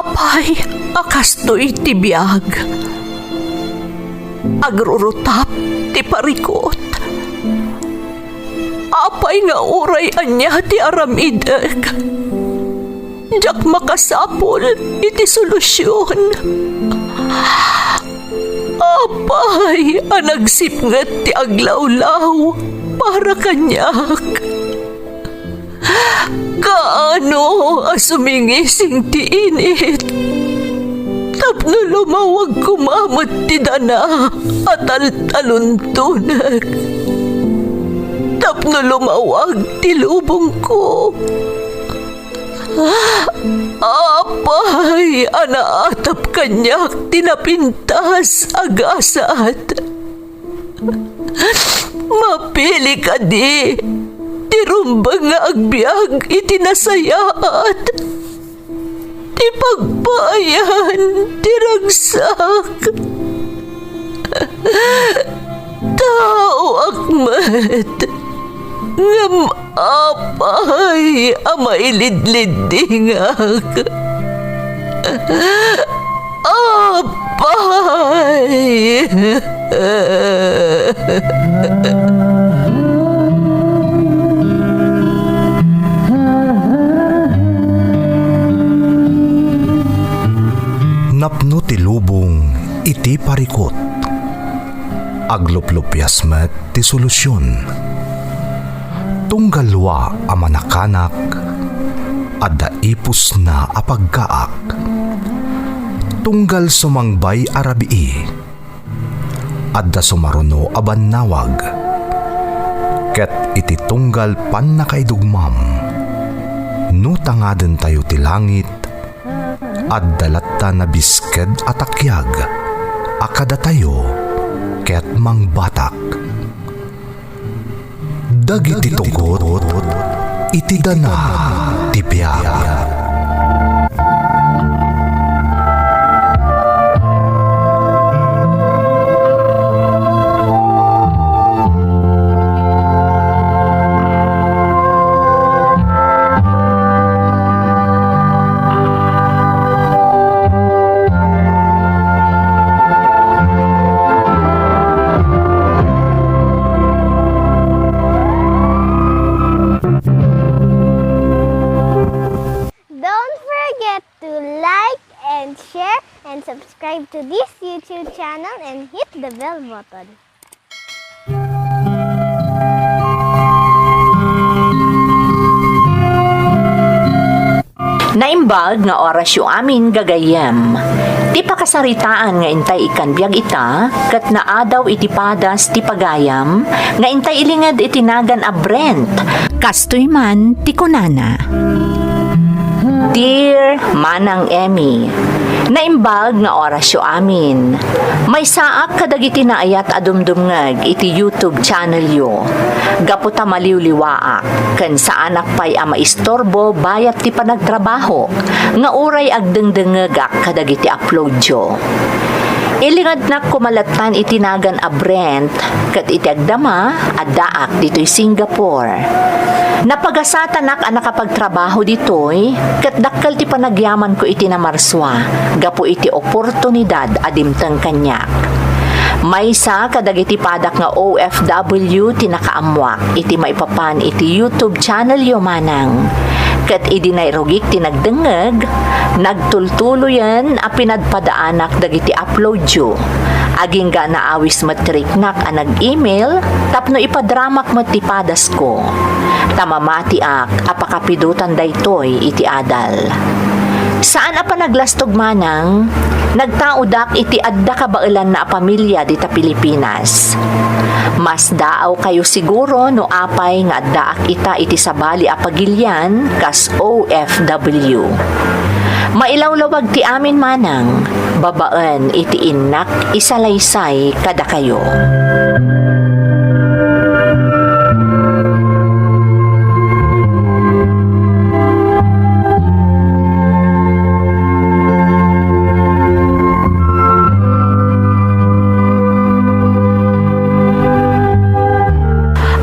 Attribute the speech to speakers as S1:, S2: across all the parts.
S1: Apay, akastoy ti biyag. Agrurutap ti parikot. Apay nga uray anya ti aramideg. Jak makasapol iti solusyon. Apay, anagsipnget ti aglawlaw para kanyak. Kaano asumingising ti init. Tapno lumawag kumamot ti dana at taluntunag. Tapno lumawag ti lubong ko. Apay, anaatap kanyak tinapintas agasat. Mapili ka di, tirumbang nga agbyag itinasayaat. Ti pagbayan, tiragsak. Tao akmat, ngam apay, amailidlidingak. Apay.
S2: Napno ti lubong iti parikot. Agluplupyas met ti solusyon. Tunggalwa a manakanak, adda ipus na apagkaak. Tunggal sumangbay arabii, adda sumaruno abannawag. Ket iti tunggal pan nakaidugmam, no tangaden tayo ti langit, adda latta na bisked atakyag, akada tayo, ket mangbatak. Dagiti tugot, iti dana ti biyag.
S3: Subscribe to this YouTube channel and hit the bell button.
S4: Naimbag nga oras yu amin gagayem. Ti pakasaritaan nga intay ikan biyag ita, kat naadaw iti padas ti pagayam, nga intay ilingad itinagan a Brent. Kastoy man ti kunana. Dear Manang Emmy, naimbag nga oras yu amin. May saak kadagiti naayat adumdumngag iti YouTube channel yu. Gaputa maliwliwaak, ken saanak pay ama istorbo bayat ti panagtrabaho, nga uray agdengdengegak kadagiti upload yu. Ilingad na kumalatan itinagan a Brent, kat iti agdama, addaak dito'y Singapore. Napagasatan ak ang nakapagtrabaho dito'y, kat dakkel ti panagyaman ko iti namarswa, gapo iti oportunidad adimtang kanyak. Maysa kadagiti padak nga OFW tinakaamwak iti maipapan iti YouTube channel yo manang. Ket idinayrugik tinagdengeg, nagtultuluyan a pinadpadaanak dagiti upload yo. Aging ga naawis matriknak a nag-email, tapno ipadramak met ti padas ko. Tamamati ak apakapidutan daytoy iti adal. Saan apa naglastog manang? Nagtaudak iti adda kabailan na pamilya dita Pilipinas. Mas daaw kayo siguro no apay nga addaak ita iti sabali a pagilyan kas OFW. Mailawlawag ti amin manang, babaan iti innak isalaysay kada kayo.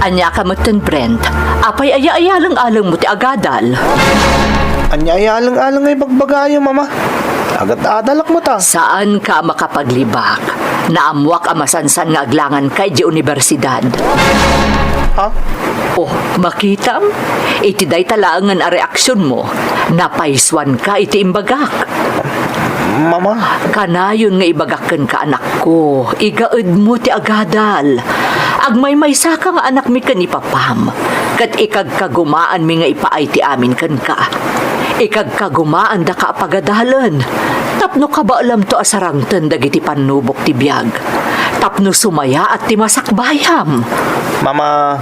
S4: Anya ka matan Brent, apay aya-ayalang-alang mo ti agadal.
S5: Anya ay alang-alang ay bagbagayo, mama. Agad adalak mo ta.
S4: Saan ka makapaglibak? Naamwak ang masansan nga aglangan kay di universidad.
S5: Ha?
S4: Oh, makitam? Iti day talangan a reaksyon mo. Napaiswan ka iti imbagak.
S5: Mama,
S4: Kanayon nga ibagaken ka anak ko. Igaed mo ti agadal. Agmay-maysa ka nga anak mi kan ipapam. Kat ikagkagumaan mi nga ipaay ti amin kan ka. Ikagkagumaan da ka apagadalan. Tapno ka ba alam to asarangten dagiti panubok ti biyag? Tapno sumaya at ti masakbayam.
S5: mama,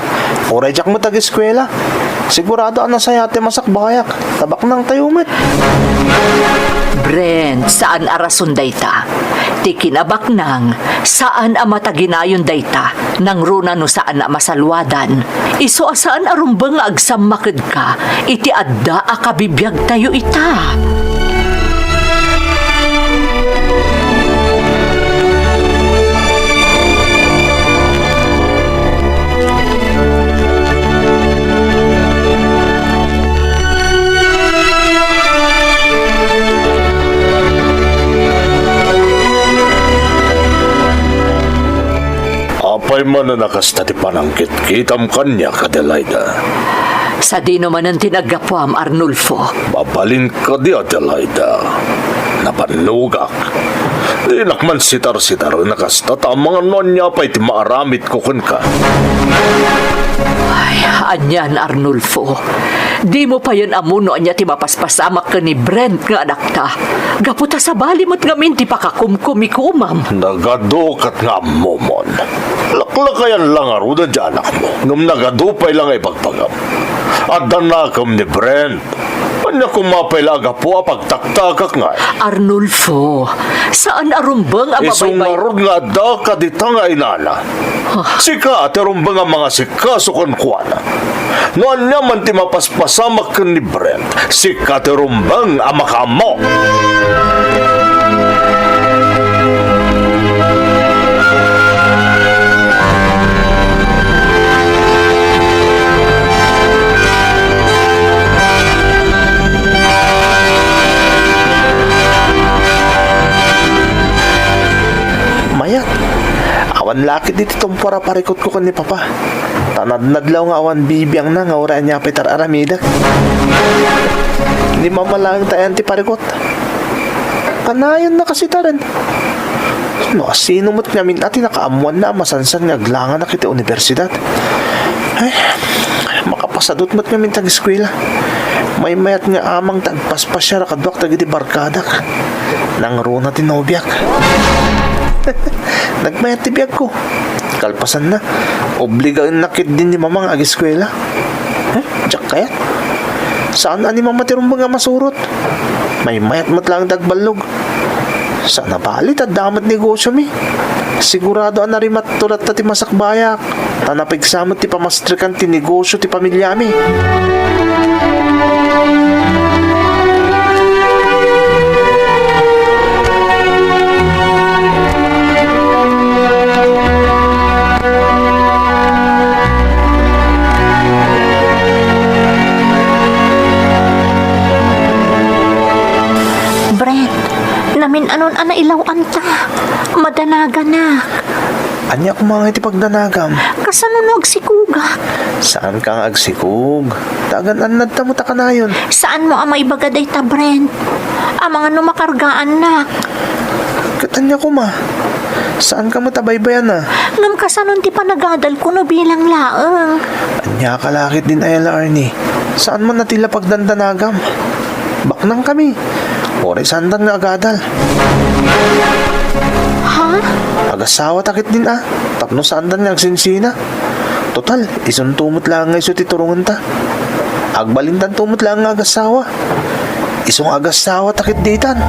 S5: oray jak mo tag-eskwela. Sigurado ang nasayate masakbayak. Tabak ng tayumet.
S4: Brent, saan arason dayta? Ti kinabak nang, saan ang mataginayon dayta? Nang runa no saan na masalwadan? Iso asaan arumbang agsamakad ka? Iti adda akabibiyag tayo ita.
S6: Apay man na nakasta ti panangkit kitam kanya Adelaida.
S4: Sa di naman ang tinagapwam, Arnulfo.
S6: Babalin ka di Adelaida. Napanlugak. Di nakman sitar-sitar nakasta ta mga nonya pa'y ti maaramit ko kun ka.
S4: Ay, anyan, Arnulfo. Di mo pa yun amuno anya ti mapaspasamak ka ni Brent nga anak ta. Gaputa sa balimot nga minti pakakumkumikumam.
S6: Nagadukat nga momon. Laklakayan lang aruda di anak mo. Nung nagadupay lang ay pagpagam. At danakam ni Brent. Anya kumapay laga po pagtaktakak nga.
S4: Arnulfo, saan arumbang ang mabaybay?
S6: Isungarod nga da ka dita nga inana. Sika at arumbang ang mga sika sukon kuwana. Noon niya man ti mapaspasamak ka ni Brent. Sika at arumbang ang makamo.
S5: Mayat, awan lakit dito itong para parikot ko ni Papa. Tanadnadlaw nga awan bibiyang na nga ura niya pitar aramidak. Hindi mamalang tayo ti parikot. Kanayon na kasi taran. No, sino mo't namin ati nakaamuan na masansan nga aglangan na kita universidad. Ay, makapasadot mo't namin tag-eskwela. May mayat nga amang tagpaspasyar kadwak tagiti barkadak. Nang runa tinobyak. Nagmayat ti biyag ko. Kalpasan na. Obligaan nakit din ni mamang ag-eskwela. Diyak kayat. Saan ani mama tirumbang nga masurot? May mayat mat lang dagbalog. Sana balit at damat negosyo mi. Sigurado ang narimat tulat ta ti masakbayak. Tanapigsamot ti pamastrikan ti negosyo ti pamilya mi.
S4: Brent, namin anon ana ilawan ta. Madanaga na.
S5: Anya ko mga iti pagdanagam.
S4: Kasanunog si Kuga.
S5: Saan kang agsikog? Tagan anad ta mo ta kanayon.
S4: Saan mo ang maibagaday ta, Brent? Ang mga numakargaan na.
S5: Katanya ko ma. Saan ka matabaybayan na?
S4: Ngam kasanon ti panagadal ko no bilang laeng.
S5: Anya kalakit din ayala Arnie. Saan man natila pagdandanagam? Baknang kami. Oray sandan nga agadal.
S4: Ha?
S5: Agasawa takit din ah. Tapno sandan nga agsinsina. Total, isuntumot lang nga iso titurungan ta. Agbalintan tumot lang nga agasawa. Isong agasawa takit ditan.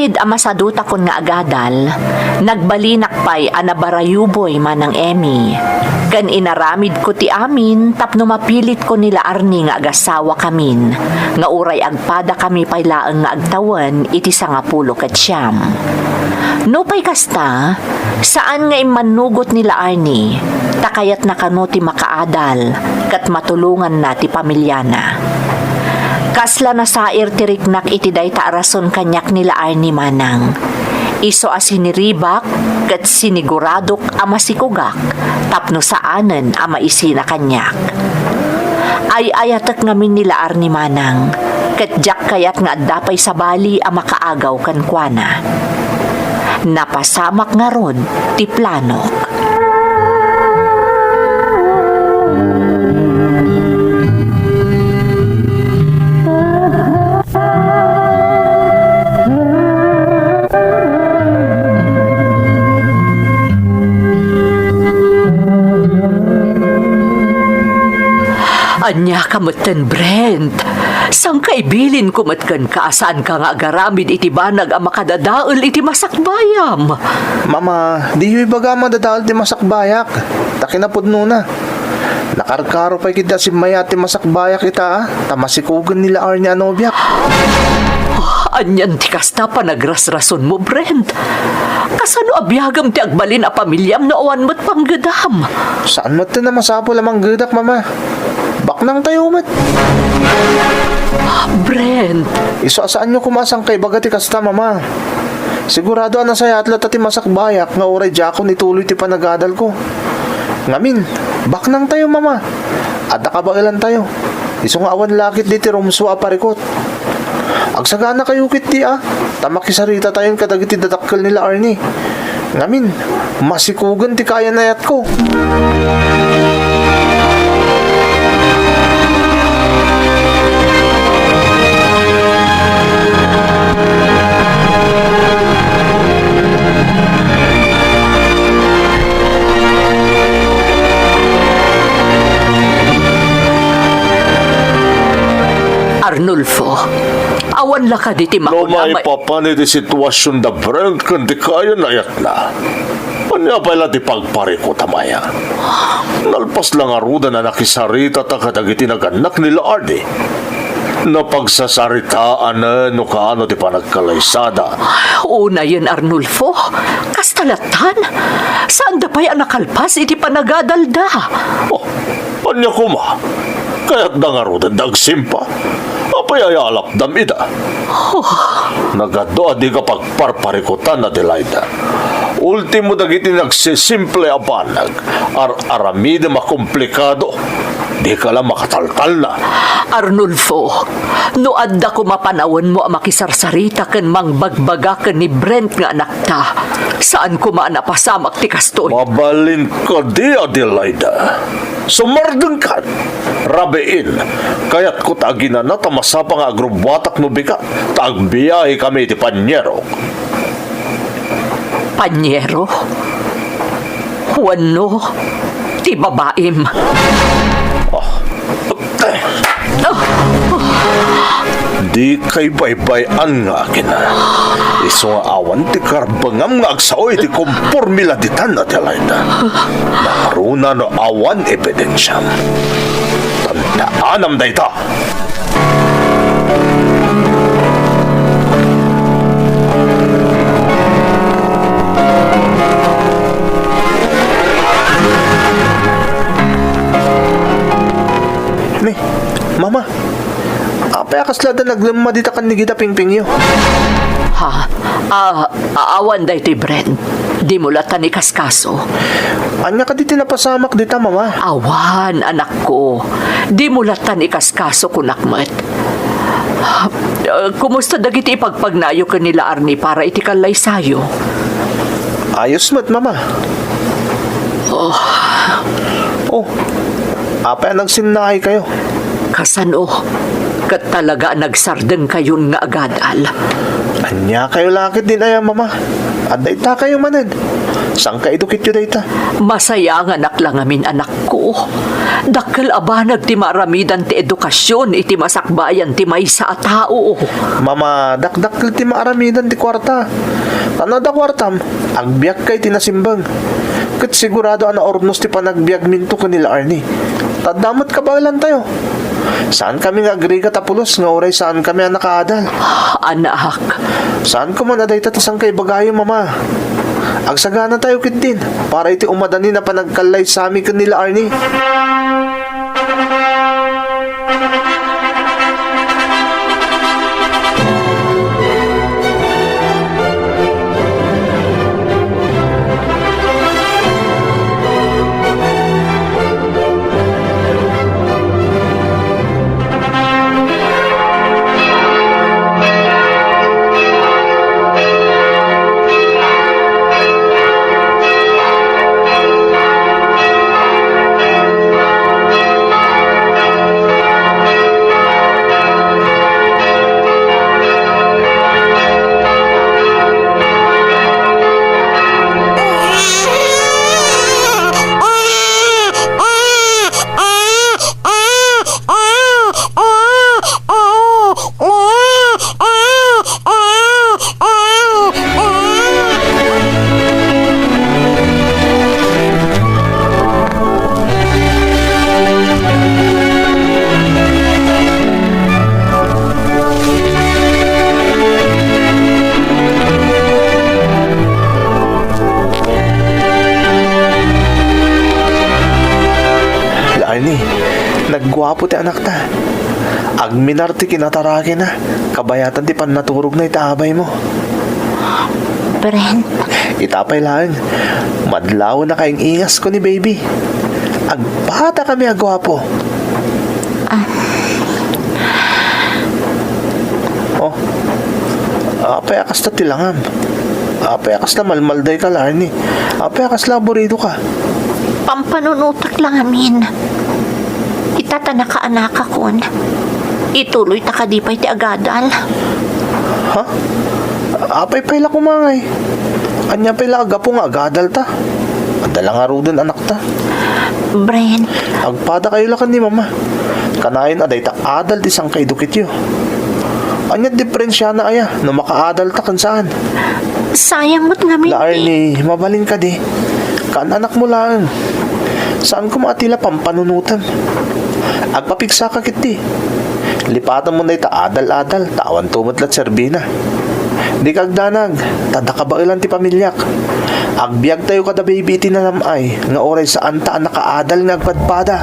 S4: Bangkid ang masaduta kon nga agadal, nagbalinak pa'y anabarayuboy man ng Emmy. Kan inaramid ko ti amin, tapno mapilit ko nila Arnie nga agasawa kamin, nga uray agpada kami pa'y laeng nga agtawan iti 19 ket siyam. No pa'y kasta, saan nga imanugot nila Arnie, takayat na kano ti makaadal, kat matulungan na ti pamilyana. Kasla na sair tiriknak iti dayta arason kanyak nila Arnie manang. Iso asiniribak kat siniguradok ama sikugak tapno saanen ama isina kanyak. Ay ayatek ngamin nila Arnie manang kat jak kayat nga dapay sa bali ama kaagaw kankwana. Napasamak nga ron ti planok.
S1: Anya kamatan, Brent. Sang kaibilin kumatkan ka, saan ka nga agaramid iti banag ang makadadaol iti masakbayam.
S5: Mama, di yung ibaga madadal ti masakbayak. Takinapod na. Nakarkaro pa kita si Maya ti masakbayak kita tamasikugan nila Arnie anobyak.
S1: Anyan ti kasta pa nagrasrason mo, Brent. Kasano abiyagam ti agbalin a pamilyam na awan mo't panggadam.
S5: Saan mo na masapo lamang gadak, Mama? Baknang tayo mat.
S1: Brent,
S5: Iso saan nyo kumasang kay bagati kasta, Mama? Sigurado ana saya atlat ti masakbayak nga oray jakon ituloy ti panagadal ko. Ngamin, baknang tayo, Mama. Adda kabailan tayo. Iso nga awan lakit di ti rumso a parikot. Agsagana kayo kit di tamakisarita tayo kadagiti dadakkel nila Arnie. Ngamin, masikugan ti kaya nayat ko.
S1: Arnulfo, awan la ka di ti
S6: No
S1: makunamay.
S6: maipapanit ti sitwasyon da Brent kundi kaya nayat na. Anya pala ti pagpariko tamaya. Nalpas lang aruda na nakisarita ta kadagiti naganak nila Arnie. Napagsasaritaan na no kaano ti panagkalaysada.
S1: Una yun, Arnulfo. Kastalatan. Saan da pa'y nakalpas iti panagadalda?
S6: Oh, anya kuma. Kaya't nangaruda dagsimpa. Apay ay alap damida. Nagado adi ka pagparparikutan na Delaida. Ultimo dagiti nagsisimple a banag. Aramide makomplikado. Di ka lang makataltal na.
S1: Arnulfo, no adda ko mapanawan mo ang makisarsarita ken mangbagbagaken ni Brent nga anak ta. Saan ko napasamak ti kastoy?
S6: Mabalin ka di Adelaida. Sumardeng ka. Rabein. Kaya't ko tagina na tamasapa nga agrobwatak no bika. Tagbiyahe kami ti Panyero.
S1: Panyero? Wano? Ti babaim?
S6: Di kay baybay-an nga akin. Iso nga awan ti karbangam nga agsaoy ti kompormila di tan na Adelaida. Nakaruna no awan ebidensyam. Tandaanam dayta.
S5: Ni, Mama. Apay akaslada naglamma dita kan ni kita pingpingyo.
S1: Ha? Awan day ti Brent. Di mo latan ni kaskaso.
S5: Anya ka diti napasamak dita, Mama.
S1: Awan, anak ko. Di mo latan ni kaskaso kunakmat. Kumusta dagiti ipagpagnayo ka nila Arnie para iti kalay sayo?
S5: Ayos mat, Mama. Oh, apay nagsinnahay kayo.
S1: Kasano? Kat talaga nagsardeng kayon nga agadal.
S5: Anya kayo lakit din ay, Mama. Aday ta kayo manad. Saan ka edukit yun dayta?
S1: Masaya nga anak lang amin anak ko. Dakkel abanag ti maramidan ti edukasyon iti masakbayan ti maysa a tao.
S5: Mama, dakdak ti maaramidan ti kwarta. Kanada kwartam, agbiyak kay tinasimbang. Kat sigurado ana ornos ti panagbiag minto kanila Arnie. Tadamot ka ba lang tayo? Saan kami nga agriga tapulos nga oray saan kami ang nakaadal?
S1: Anak,
S5: Saan ko man aday tatasang kay bagayo mama? Agsagana tayo kit din para iti umadani na panagkalay sa amin kanila Arnie. Arnie, naggwapo ti anak ta. Agminar ti kinatarake na. Kabayatan ti pannaturog na itaabay mo.
S4: Brent,
S5: Itapay lang. Madlaw na kayong ingas ko ni baby. Agpata kami agwapo. Oh. Apay akas na tilangam. Apay akas na malmalday ka Arnie. Apay akas laborido ka.
S4: pampanunutak lang amin. Itatana ka anak akon. Ituloy ta ka di pa'y ti agadal.
S5: Ha? Apay pala kumangay. Anya pala agapo nga agadal ta. Adala nga rodon anak ta.
S4: Brent,
S5: Agpada kayo lakan ni mama. Kanayon aday ta adal ti sang kay dukit yo. Anya diferensya na aya no makaadal ta kan saan.
S4: sayang mo't nga min.
S5: La Arnie, mabalin ka di. Kan anak mo lang. Saan ko maatila pampanunutan? Agpapigsa ka kiti. Lipatan mo na ita adal-adal. Tawan tumot lat serbina. Di kagdanag. Tada ka ba ilan ti pamilyak? Agbiag tayo kada baby tinanamay. Nga oray saan ta nakaadal nga agpadpada.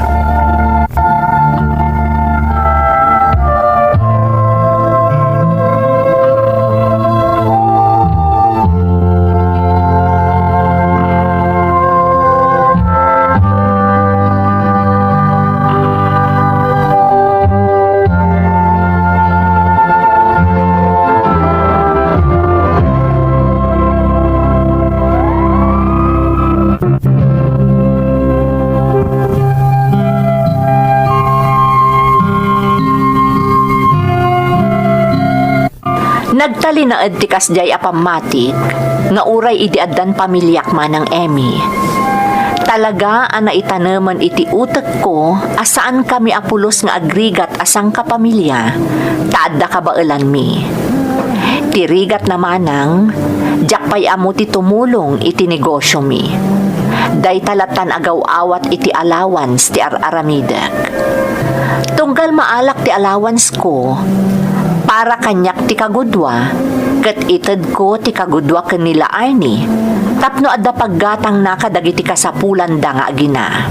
S4: Nagtali na adtikas jay apamatik, nga uray idiaddan pamilyak manang Emmy. Talaga ana itanaman iti utek ko, asaan kami apulos nga agrigat asang kapamilya, taadda kabailan mi. Tirigat namanang, jakpay amo ti tumulong iti negosyo mi. Day talatan agaw awat iti allowance ti araramidak. Tunggal maalak ti allowance ko, para kanyak ti kagudwa, kat itad ko ti kagudwa kanila Arnie, tapno adda paggatang nakadagiti kasapulan da nga agina.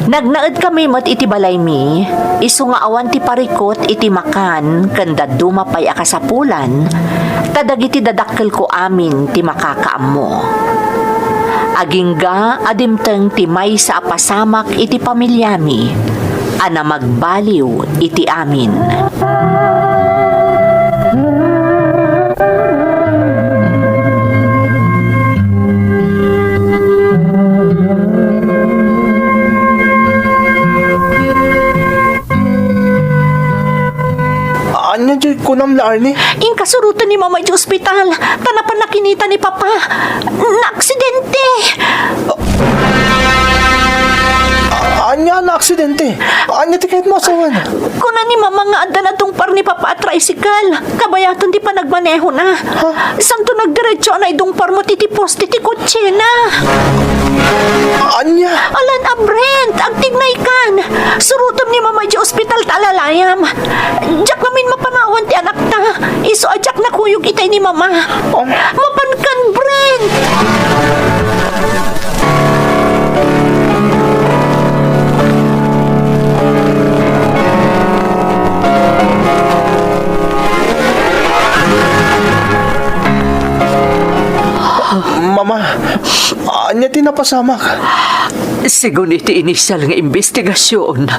S4: Nagnaed kami mat iti balay mi, isu nga awan ti parikot iti makan, kanda dumapay a kasapulan, tadagiti dadakkel ko amin ti makakaammo. Agingga adimteng ti may sa apasamak iti pamilyami, ana magbaliw iti amin.
S5: Anya dyan kunam la Arnie?
S4: Ing kasurutan ni mama di ospital, tanapan nakinita ni papa.
S5: aksidente. Anya ti kahit mo asawan.
S4: Kuna ni mama nga adda na tong par ni Papa at tricycle. Kabayatan di pa nagmaneho na. Santo nagdiretso na idong par mo titipos titi kotse na.
S5: Anya?
S4: Alan Brent, agtignay kan. Surutom ni mama di ospital talalayam. Jak namin mapanawan ti anak ta. Iso ajak na kuyog itay ni mama. Mapankan Brent.
S5: Mama, anya ti napasamak.
S1: Sigun iti inisyal nga investigasyon.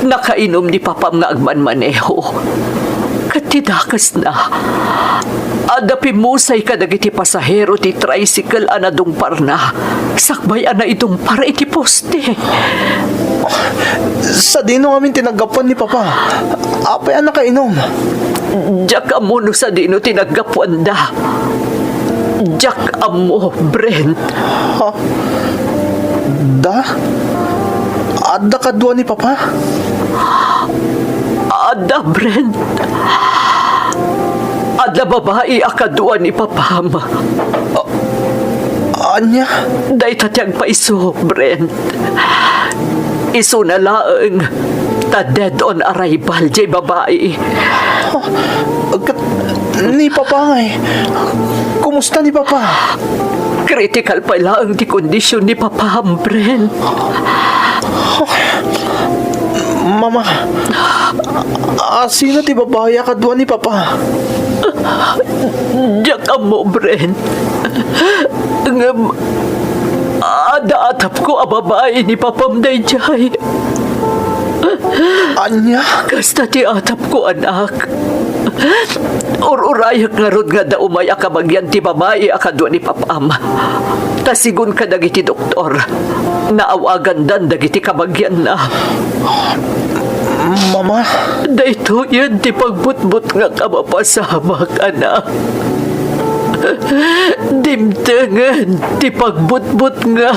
S1: Nakainom ni Papam nga agmanmaneho. Katidakas na. Adapi musay kadagiti pasahero ti tricycle anadong parna. Sakbay ana itong para iti poste.
S5: Sa dino amin tinagapuan ni Papa. Apay ang nakainom.
S1: Diyak amuno sa dino tinagapuan da. Diyak amo, Brent.
S5: Ha? Da? Adda kadwa ni Papa?
S1: Ada, Brent. Ada babae akadua ni Papam.
S5: Anya?
S1: Day tatyang paiso, Brent. Iso na laeng ta dead on arrival, jay babae.
S5: Ni Papa ngay. Kumusta ni Papa?
S1: Critical pa lang di kondisyon ni Papam, Brent.
S5: Mama, sino ti babae kadwa ni Papa?
S1: Diyak mo, Brent. Ngam, ada atap ko a babae ni Papam day jay.
S5: Anya?
S1: Kasta ti atap ko, anak. Ururayak nga rod nga da umay akabagyan ti babae akadwa ni Papam. Tasigun ka dagiti doktor. Naawagan dan dagiti kabagyan na.
S5: Mama?
S1: Dayto yan ti pagbutbut nga kamapasamak, anak. Dimtengan ti pagbutbut nga.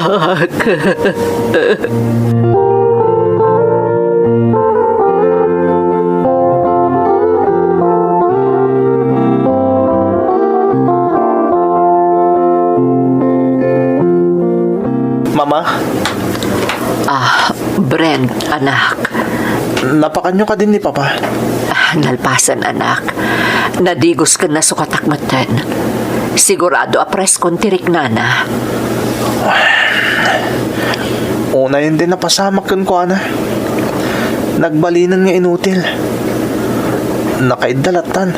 S5: Mama?
S1: Brent, anak.
S5: Napakanyo ka din ni Papa?
S1: Nalpasan, anak. Nadigos ka na sukatakmatan. Sigurado apres kon tirik nana.
S5: Una yun din napasamak kan ko, ana. Nagbalinan nga inutil. Nakaidalatan.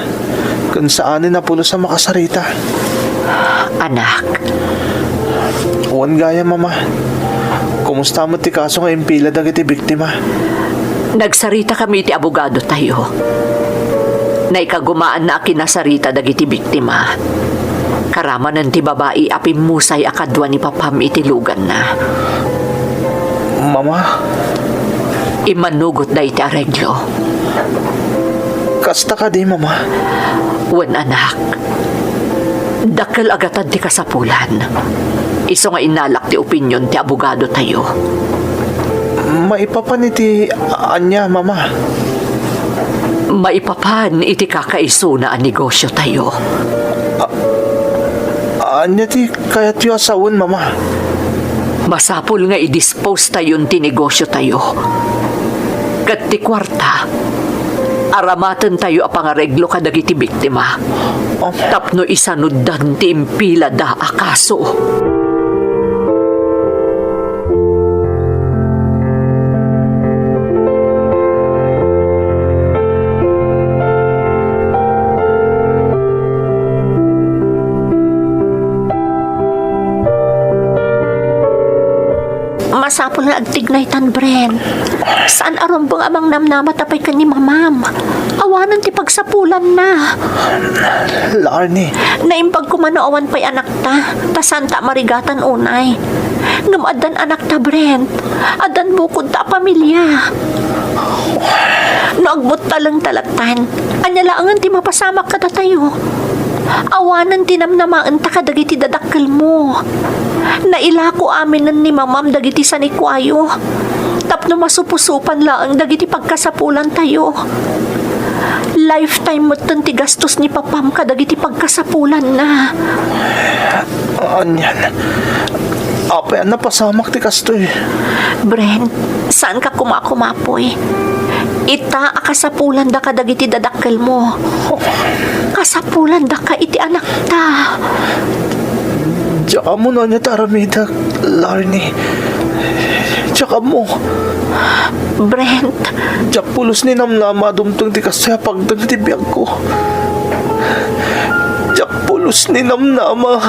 S5: Kung saanin na pulo sa makasarita.
S1: Anak,
S5: Uwan gaya, Mama. Kumusta mo ti kaso nga impila dagiti biktima?
S1: nagsarita kami ti abogado tayo. Naikagumaan na kinasarita dagiti biktima. Karamanan ti babae apim musay akadwa ni Papam iti lugan na.
S5: Mama,
S1: Imanugot na iti areglo.
S5: kasta ka di, Mama.
S1: Wen, anak. Dakkel agatan ti kasapulan. Iso nga inalak ti opinyon ti abogado tayo.
S5: Maipapan iti anya, Mama.
S1: Maipapan iti kakaiso na ang negosyo tayo.
S5: Anya ti kayat yu asawon, Mama.
S1: Masapul nga i-dispose tayon ti negosyo tayo. Kat ti kwarta, aramatan tayo apangareglo kadagiti biktima. Tapno isanuddan ti impila da akaso.
S4: Masapol nga agtignay tan, Bren. Saan arumbang amang namnamatapay ka ni mamam? Awanan ti pagsapulan na.
S5: Larni.
S4: Naimbag ko awan pa'y anak ta. Tasanta marigatan unay. Ngam adan anak ta, Brent. Adan bukod ta pamilya. No agbot talang talatan. Anyalaangan ti mapasamak ka tayo. Awanan tinamnamaan ta kadagiti dadakkel mo. Nailako aminan ni mamam dagiti sanikwayo. Tapno masupusupan lang dagiti pagkasapulan tayo. Lifetime mo ti gastos ni papam kadagiti pagkasapulan na.
S5: Anyan. Apay, napasamak ti kastoy.
S4: Brent, saan ka kumakumapoy? Ita akasapulan da kadagiti dadakkel mo. Kasapulan da ka iti anak ta.
S5: Tsaka mo na niya taramida, Larnie. Tsaka mo.
S4: Brent,
S5: Tsak pulos ni namnama dumtong ti kasya pagdang ti biyag ko. Tsak pulos ni namnama.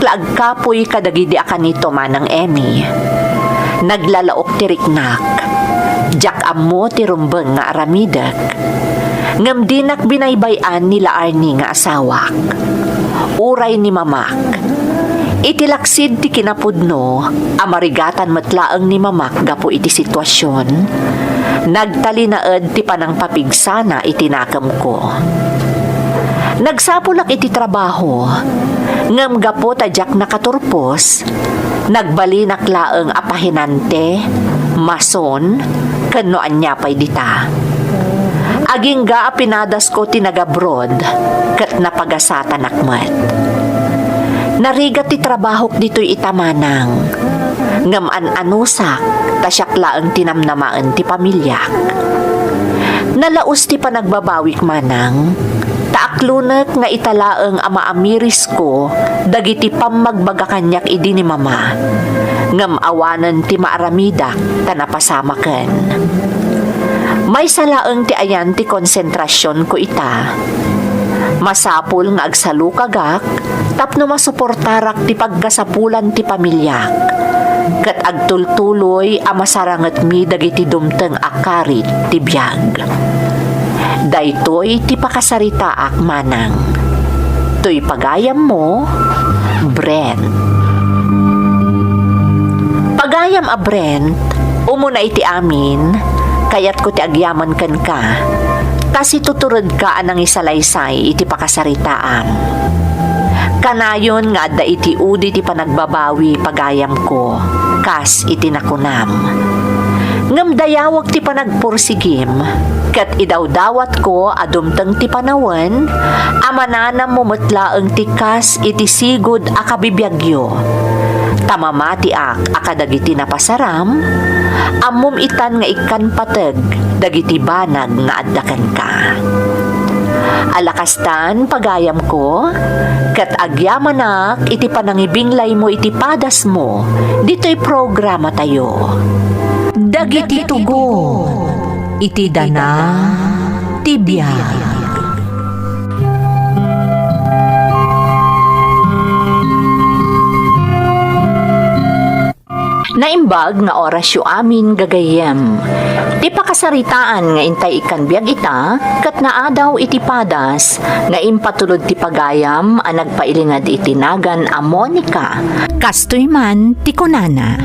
S4: laag kapoy kadagidi akan nito manang Emmy. Naglalaok ti riknak. Jak ammo ti rumbeng nga aramidak. Ngam dinak binaybayan nila Arnie nga asawak. Uray ni mamak. Itilaksid ti kinapudno, amarigatan matlaang ni mamak gapo iti sitwasyon. Nagtalinaed ti panang papigsana itinakam ko. Nagsapulak iti trabaho, ngam gapo tadyak nakaturpos, nagbalinak laeng apahinante, mason, kano anya pay dita. Aging ga pinadas ko tinagabrod, kat napagasatan akmat. Narigat ti trabahok dito'y itamanang, ngam an-anusak, tasyak laeng tinamnamaan ti pamilyak. Nalaos ti panagbabawik manang, taaklunak nga italaeng amaamiris ko, dagiti pamagbagakanyak idi ni mama, ngam awanan ti maaramidak, tanapasamaken. May salaeng ti ayan ti konsentrasyon ko ita. Masapul nga agsalukagak, tapno masuportarak ti paggasapulan ti pamilyak. Kat agtultuloy amasaranget mi dagiti dumteng akarit ti biyag. Daytoy ti pakasaritaak manang. To'y pagayam mo, Brent. Pagayam a Brent, umuna iti amin, kayat ko ti agyaman ken ka. Kasi tuturod ka anang isalaysay iti pakasaritaam. Kanayon nga adda iti udi ti panagbabawi pagayam ko, kas iti nakunam. Ngam dayawag ti panagpursigim, kat idawdawat ko adumteng ti panawen, amananam mumetlaeng ti kas iti sigud akabibiyagyo. Tamamati ak akadagiti napasaram, ammom itan nga ikan pateg, dagiti banag nga addakan ka. Alakastan pagayam ko, kat agyamanak iti panangibinglay mo iti padas mo, dito'y programa tayo. Dagiti tugon, iti dana, tibiyag. Naimbag nga orasyo amin gagayem. Ti pakasaritaan nga intay ikan biyag ita, kat naadaw iti padas, nga impatulod ti pagayam, ang nagpailingad itinagan a Monica. Kastoy man ti kunana.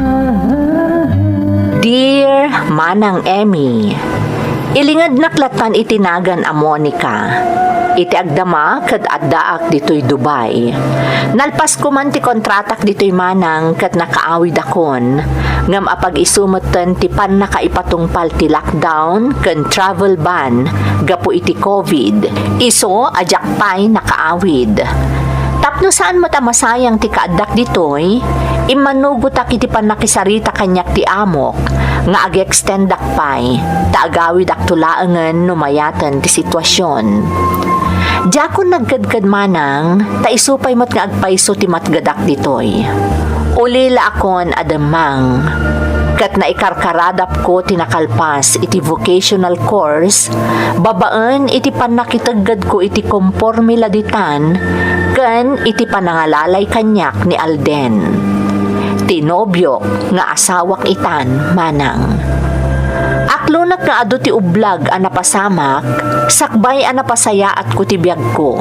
S4: Dear Manang Emmy, ilingad naklatan itinagan a Monica. Iti agdama kat addaak dito'y Dubai. Nalpas ko man ti kontratak dito'y manang kat nakaawid akon. Ngam apag isumeten ti pan nakaipatungpal ti lockdown ken travel ban gapo iti COVID. Iso ajak pay nakaawid. Tapno saan matamasayang ti kaaddak dito'y, imanugutak iti pan nakisarita kanyak ti amok, nga ag-extendak pay, taagawid ak tulaangan numayatan ti sitwasyon. Diyakon naggadgad manang, taisupay mat nga agpaiso ti matgadak ditoy. Ulila akon adamang. Kat na ikarkaradap ko tinakalpas iti vocational course, babaan iti panakitaggad ko iti komporme laditan, kan iti panangalalay kanyak ni Alden. Tinobyo nga asawak itan manang. Aklonak nga ado ti ublag a napasamak, sakbay a napasayaat ko ti biyag ko.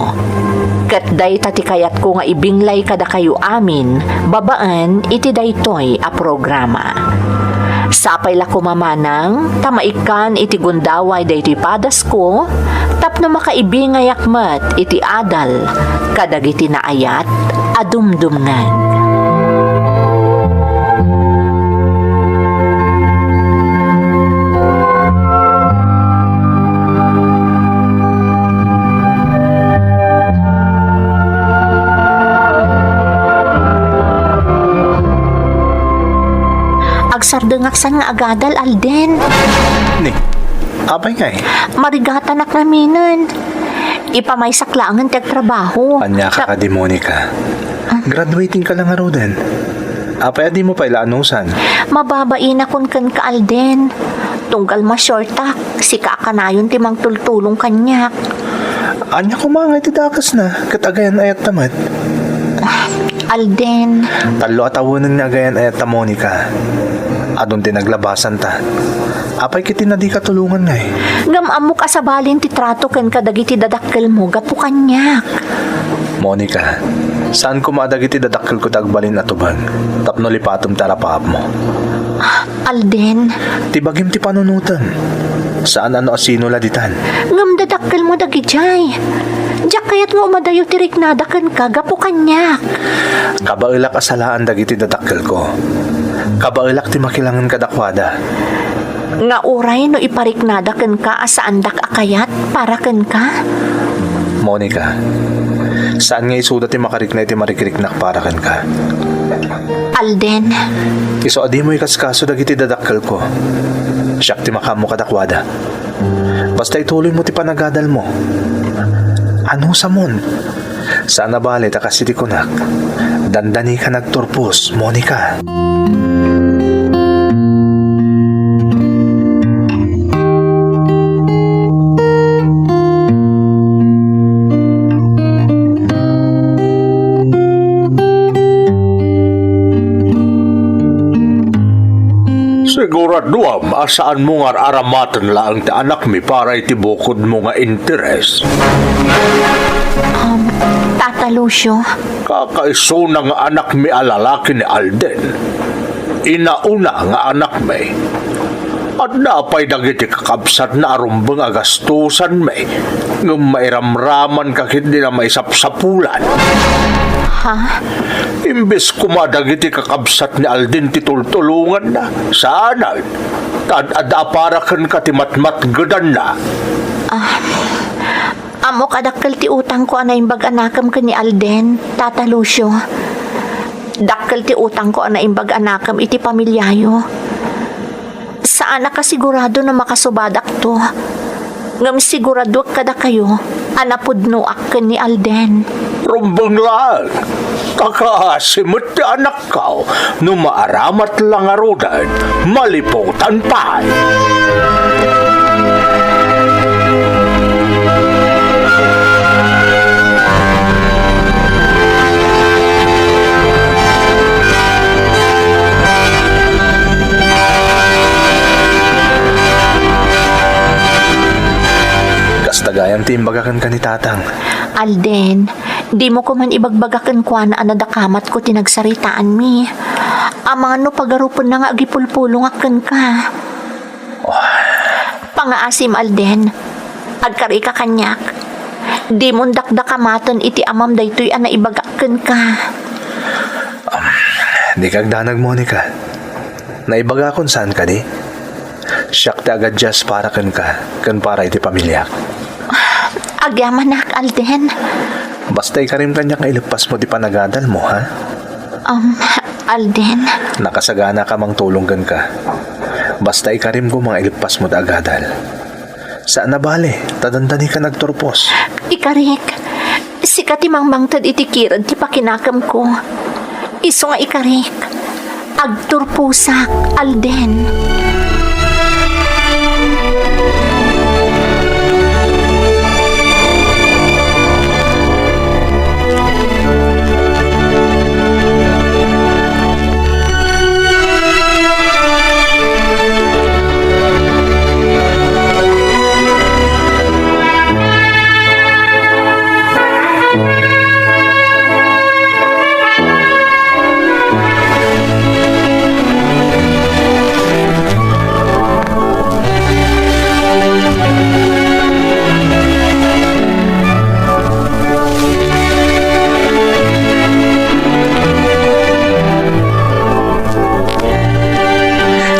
S4: Kat day tati kayat ko nga ibinglay kada kayo amin, babaan iti daytoy a programa. Sapay la kumamanang, tamaikan iti gundaway day iti padas ko, tapno makaibingay akmat iti adal, kadag iti naayat, adumdumngan. Agsardengaksan nga agadal, Alden.
S5: Ni, apay nga eh.
S4: Marigatan naminan. Ipamaysaklangan tag trabaho.
S5: Anya ka di Monica. Graduating ka lang nga Roden. Apay adi mo pa ilaanusan.
S4: Mababain akon kan ka, Alden. Tunggal masyortak, si kakanayon timang tultulong kanyak.
S5: Anya ko mga itidakas na, katagayan ayat tamat.
S4: Alden,
S5: Talo at awunan nga gayan ayat ta Monica. Adon tinaglabasan ta. Apay kiti na di katulungan nga eh.
S4: gamamok asabalin ti trato ken kadagiti dadakkel mo gapu kanyak.
S5: Monica, saan ko madagiti dadakkel ko tagbalin atubag? Tapno lipatom tarapap mo.
S4: Alden,
S5: Tibagim ti panunutan. Saan ano asino laditan?
S4: ngam dadakkel mo dagijay. Diyak kayat nga umadayo ti riknadaken ka gapu kanyak.
S5: Kabailak asalaan dagiti dadakkel ko. Kabailak ti makilangan kadakwada.
S4: Nga uray no ipariknadaken ka asaandak akayat para ken ka.
S5: Monica, saan nga isuda ti makarik na iti marikiriknak para kan ka?
S4: Alden,
S5: Iso adi mo ikaskaso dagiti dadakkel ko. Siyak ti makamo kadakwada. Basta ituloy mo ti panagadal mo. Ano sa mon? Sana bali ta kasi ti kunak. Dandani ka nagturpos, Monica.
S6: Siguraduam, asaan mo nga aramatan lang ti anak mi para iti bukod mo nga interes.
S4: Tata Lucio,
S6: Kakaiso na nga anak mi alalaki ni Alden. Inauna nga anak mi. At napay dagiti kakabsat na arumbang agastusan mi. Ngam mairamraman kakit di na may sapsapulan.
S4: ha?
S6: Imbes kumadagiti kakabsat ni Alden titultulungan na. Sana. Tad-ada para kan katimatmat gadan na.
S4: Amo kadakkel ti utang ko anay imbag anakam ken ni Alden, Tata Lucio. Dakkel ti utang ko anay imbag anakam iti pamilyayo. Saan nakasigurado na makasubadak to? Ngam sigurado kada kayo, anapudno ak ken ni Alden.
S6: Rumbang lang. Kakasimot ti anak ka. No maaramat lang arudan. Maliputan pa.
S5: Kastagayan ti imbagakan ka ni Tatang.
S4: Alden, di mo ko man ibagbagakan kwa na anadakamat ko tinagsaritaan mi. Amano pagarupon na nga agipulpulong akan ka. Pangaasim Alden, agkari ka kanyak. Di mo dakdakamaton iti amam daytoy ana ibagakan ka.
S5: Di kagdanag, Monica. Naibaga kon saan ka di? Siyak ti agad just para kan ka. Kan para iti pamilya.
S4: Agyamanak Alden.
S5: Basta ikarim kanyak nga ilagpas mo di panagadal mo, ha?
S4: Alden,
S5: Nakasagana ka mang tulunggan ka. Basta ikarim ko mga ilagpas mo da agadal. Saan na bale? Tadandani ka nagturpos.
S4: ikarik. Sikati mang mangtad iti kirad ti pakinakam ko. Iso nga ikarik. Agturpusak, Alden.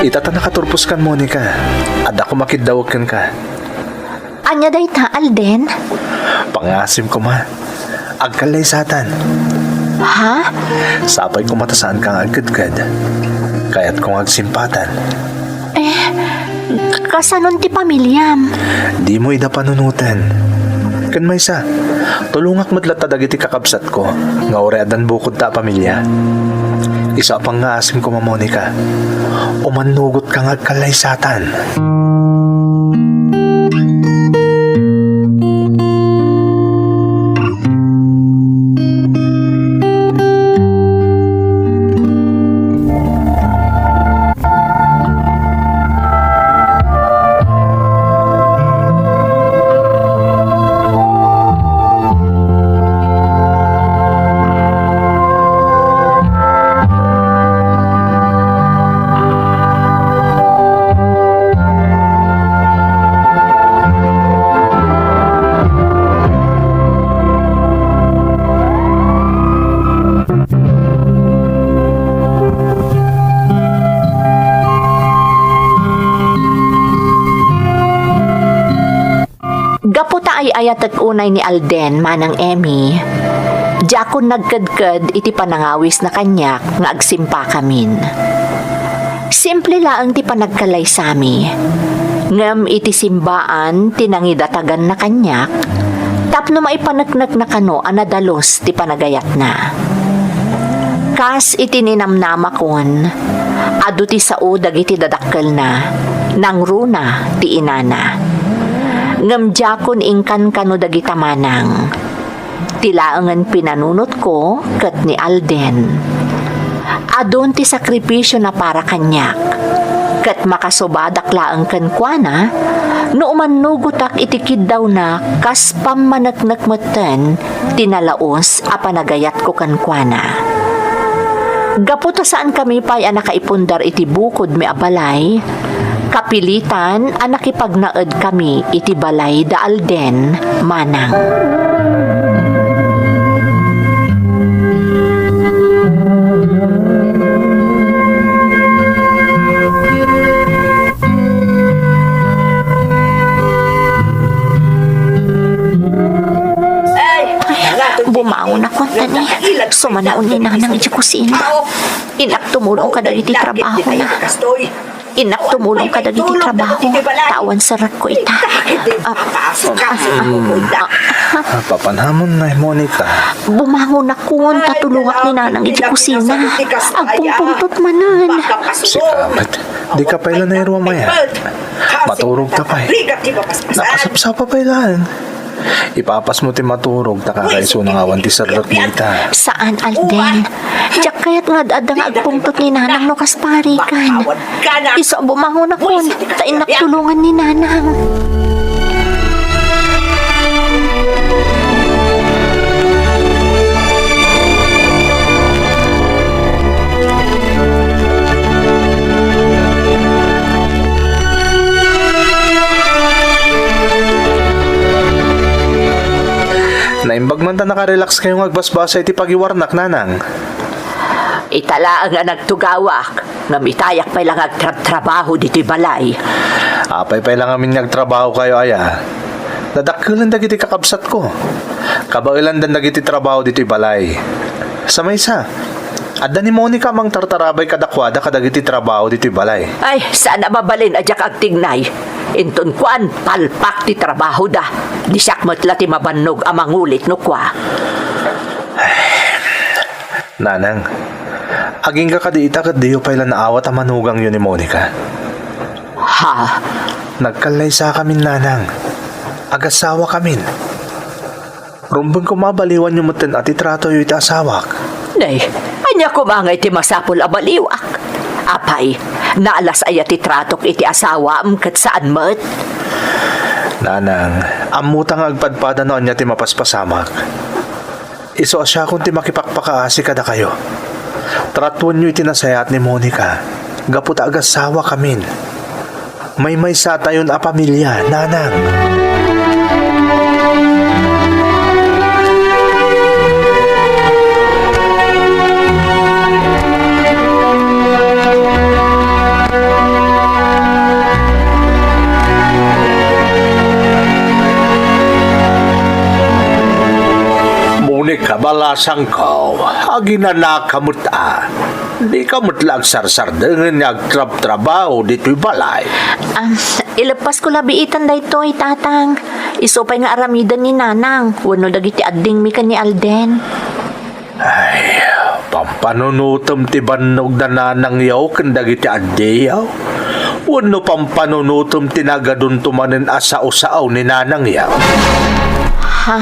S5: Itata nakaturpos kan, Monica. At ako makidawag ka.
S4: Anya day ta, Alden?
S5: Pangasim ko ma. Agkalay satan.
S4: Ha?
S5: Sapay ko matasaan kang agkadkad. Kaya't kong agsimpatan.
S4: Kasanon ti pamilyam.
S5: Di mo ida panunutan. Kan may sa, tulungak madlatadag iti kakabsat ko. Nga oreadan bukod ta pamilya. Isa pang nga asim ko, Ma Monica. Umanugot kang agkalay satan.
S4: Gaputa ay ayatag unay ni Alden manang Emmy. Diakon nagkadkad iti panangawis na kanyak nga agsimpa kamin. Simple laang ti panagkalay sami. Ngam iti simbaan tinangidatagan na kanyak. Tapno maipanagnak na kano anadalos ti panagayat na. Kas iti ninamnamakon. Adu ti sao dagiti dadakkel na. Nang runa ti inana. Ngamjakon ingkan kano dagita manang. Tilaangan pinanunot ko kat ni Alden. Adon ti sakripisyo na para kanyak. Kat makasobadak laang kankwana, no umanugutak itikid daw na kas pamanagnak-matan tinalaos a panagayat ko kankwana. Gaputa saan kami pa'y nakaipundar iti bukod mi abalay, kapilitan ang nakipagnaed kami iti balay da Alden manang. Bumangon ako tani. Sumanaon ni nanang iti kusina. Inak tumulong ka dagiti trabaho na. Inak tumulong ka dagiti trabaho. Tawan sarat ko ita.
S5: Papanhamon na, Monica.
S4: Bumangon ako. Tatulungak ni nanang iti kusina. Ang pungpungtot manan.
S5: Sikamat. Di ka pala na irwa maya. Maturog ka pa eh. Nakasapsapa pa ilan. Ipapas mo ti maturog, takakaiso ng awan ti sarap nita.
S4: Saan, Alden? Diyak kaya't nga dadang agpungtot ni nanang no kasparikan. Iso bumangon ako. Tain tulungan ni nanang.
S5: Naimbag man ta nakarelax kayong agbasbasa iti pagiwarnak, nanang.
S1: Itala nga nagtugawak, nga mitayak pa lang agtrabaho dito'y balay.
S5: Apay pa lang amin nagtrabaho kayo, aya. Nadakkilan dagiti kakabsat ko. Kabailan dan dagiti trabaho dito'y balay. Sa maysa, adda ni Monica mang tartarabay kadakwada kadagiti trabaho dito'y balay.
S1: Ay, sana mabalin adyak agtignay. Inton kuan, palpak ti trabaho da. Di siyak matla ti mabannog amangulit no kwa.
S5: Nanang, Aging ka kadiita kat diyo pala naawat ang manugang yun ni Monica.
S1: Ha?
S5: Nagkalay sa kamin nanang. Agasawa kamin. Rumbang ko mabaliwan yung mutin at itrato yung itasawak.
S1: Nay, anya ko mga iti masapol abaliwak. Apay, naalas ay ati tratok iti asawa kat saan mat?
S5: Nanang, amutang agpadpada noon niya ti mapaspasamak. Iso asya kung ti makipakpakaasi kada kayo. Tratuan nyo itinasayat ni Monica. Gaputa agasawa kamin. May sa tayon a pamilya, nanang.
S6: Monica, balasang ko. Aginanak kamut a. Di kamut lang sarsar dengan nagtrab-trabaho dito'y balay.
S4: Ilapas ko labiitan da ito, tatang. Isupay nga aramidan ni nanang. Wano dagiti adding mi ka ni Alden.
S6: Ay, pampanunutom ti banog na nanang yaw kandagiti addi yaw. Wano pampanunutom ti nagadun tumanin asao-sao ni nanang yaw.
S4: Ha?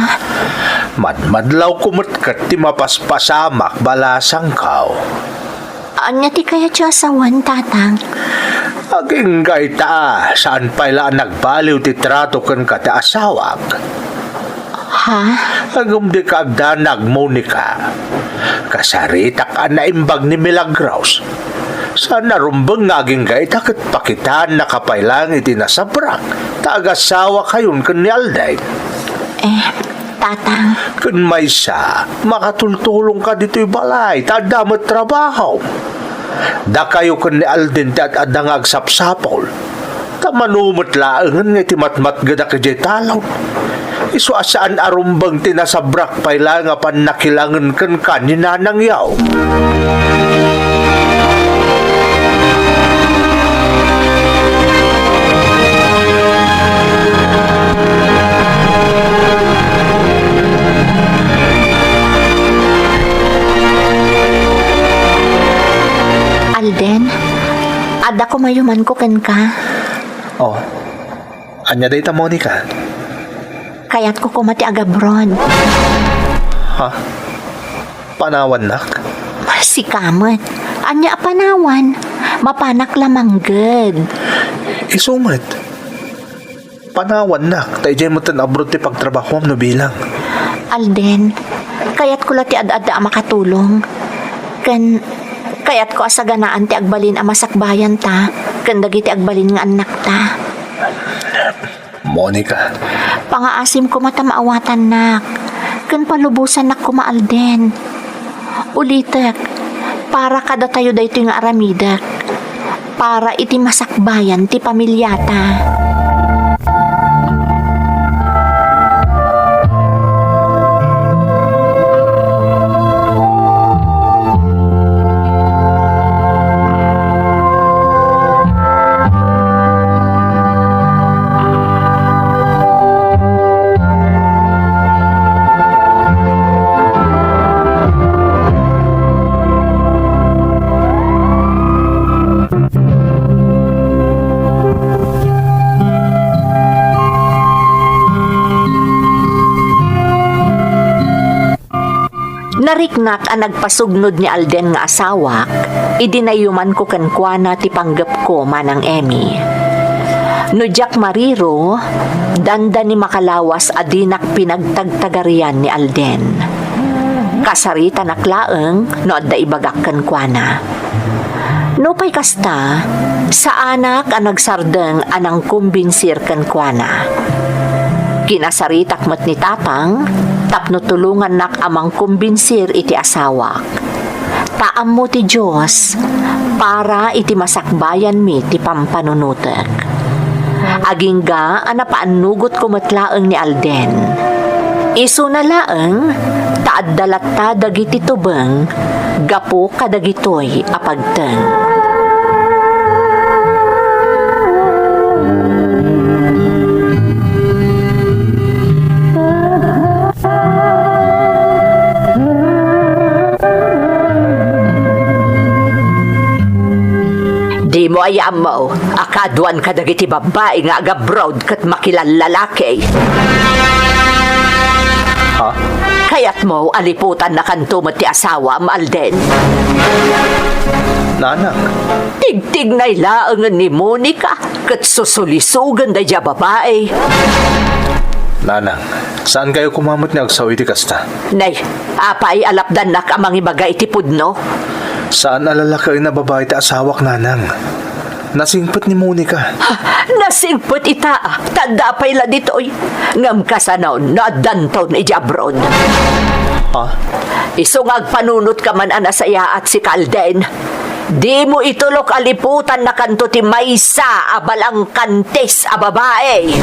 S6: Madmadlaw kumutkat ti mapaspasamak balasang kaw.
S4: Anya ti kaya siya asawan, tatang?
S6: Aging gaita, saan pala nagbaliw ti trato kan kati asawak?
S4: Ha?
S6: Agum di kaagdanag, Monica. Kasaritak na imbag ni Milagros. Sana rumbang naging gaita kat pakitaan na kapailang iti nasabrak. Taagasawa kayon kan ni Alday.
S4: Tatang.
S6: Kan may sa, makatultulong ka dito'y balay, tadamat trabaho. Da kayo kan ni Alden at adangag sapsapol. Tamanumot laangan nga timatmat gada ka jay talaw. Isu asaan arumbang tinasabrak paila nga pan nakilangan kan kanina nang yaw.
S4: Alden, ada ko mayuman ko kan ka.
S5: Oh, anya dayta Monica?
S4: Kaya't ko kumati agabron.
S5: Ha? Panawan nak?
S4: Si Kamat, anya panawan. Mapanak lamang ged.
S5: Isumat. Panawan nak, tayo dyan mo tan abroad ti pagtrabaho no bilang.
S4: Alden, kaya't ko lati ad-ada makatulong. Kaya't ko asaganaan ti agbalin a masakbayan ta. Kan dagiti agbalin nga anak ta.
S5: Monica,
S4: Pangaasim ko mata maawatan nak. Kan palubusan nak ko maalden. Ulitek, para kada tayo dayto nga aramidak. Para iti masakbayan ti pamilyata. Nariknak ang nagpasugnod ni Alden nga asawak, idinayuman ko kankwana ti panggap ko manang Emmy. No Jack Mariro, danda ni makalawas adinak pinagtagtagarian ni Alden. Kasarita naklaeng no adda ibagak kankwana. No pay kasta, sa anak ang nagsardeng anang kumbinsir kankwana. Kinasaritak mat ni tatang, tapno tulungan nak amang kumbinsir iti asawak. Taam mo ti Diyos, para iti masakbayan mi ti pampanunutek. Agingga, anapaanugot ko matlaeng ni Alden. Isu na laeng, taaddalat ta dagiti tubeng, gapo kadagitoy apagteng. mo ayam mo, akaduan ka dagiti babae nga agabroad kat makilan lalaki.
S5: Ha?
S4: Kayat mo aliputan na kanto mo ti asawa, Alden.
S5: Nanang,
S4: Tigtig na ilaangan ni Monica kat susulisugan da dya babae.
S5: nanang, saan kayo kumamot ni agsaw iti kasta?
S4: Nay, apay alapdan na ka mga ibaga iti pudno.
S5: Saan alala kayo na babae ti asawak, nanang? Nasingpat ni Monica.
S4: Nasingpot ita, tanda pa'y la dito'y. Ngam kasanaw na dantaw na ijabron.
S5: Ha?
S4: Isungag panunot ka man anasaya at si Calden. Di mo itulok aliputan na kanto ti maysa abalang kantes a babae.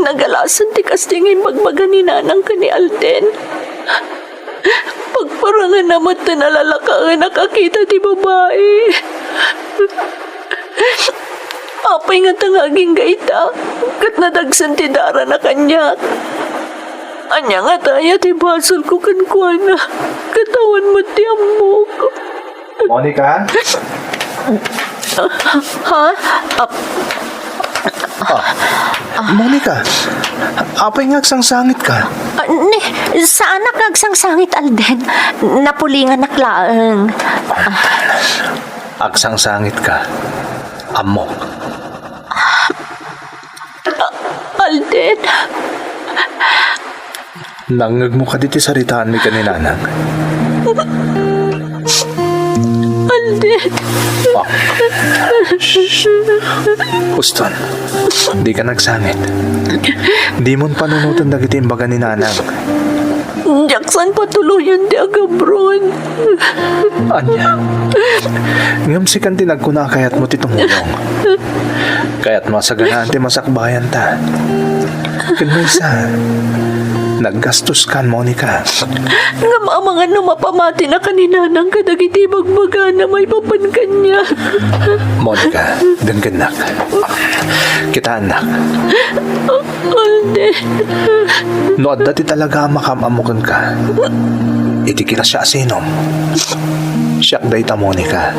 S4: Nagalasan ti kastingin magbaga ni nanang ka ni Alden. Pagparangan naman na nalalakaang nakakita ti babae. Apay nga tangaging gaita, kat nadagsan ti dara na kanya. Anya nga tayo ti basol ko kankwana, katawan mo ti amok.
S5: Monica?
S4: Ha?
S5: Monica, apay nga sangsangit ka.
S4: Saan nakagsang-sangit, Alden? Napulingan naklaang.
S5: Agsangsangit ka. Amok.
S4: Alden?
S5: Nangag mo ka diti saritaan mi ka ni nanang.
S4: Alden?
S5: Huston, di ka nagsangit. Di mon panunutan dagiti imbaga ni nanang.
S4: Jaksan patuluyan di agabron.
S5: Anya, ngam si kanti nagkuna kayat mo titumulong. Kayat masaganaan ti masakbayan ta. Kanmaysa, naggastos kan, Monica.
S4: Nga mga numapamati na kanina ng kadagiti bagbaga na may papan kanya.
S5: Monica, denggenak. Kita anak.
S4: Alden.
S5: No adda ti talaga makamamukan ka. Iti kina siya asinom. Siyak day ta, Monica.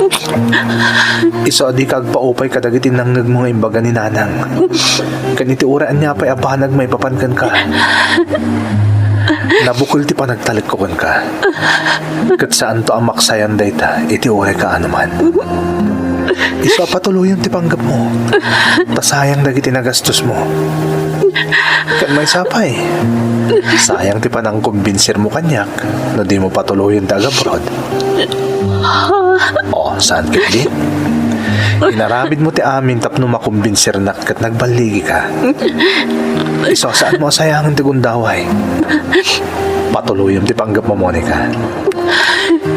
S5: Iso di kagpaupay kadagiti nanggag mga imbaga ni nanang. Kaniti uraan niya pa'y apanag may papankan ka. Nabukol ti panagtalik ko ka. Kat saan to ang maksayan day ta, iti ure ka anuman. Iso patuloyan ti panggap mo. Tasayang dagiti nagastos mo. Kan may sapay. Sayang ti panang kumbinsir mo kanyak na di mo patuloyan ti agabroad. O, saan ka di? Inaramid mo ti amin tapno makumbinsir na kat nagbaligi ka. Iso, saan mo sayangan ti gundaway? Patuluyom ti panggap mo, Monica.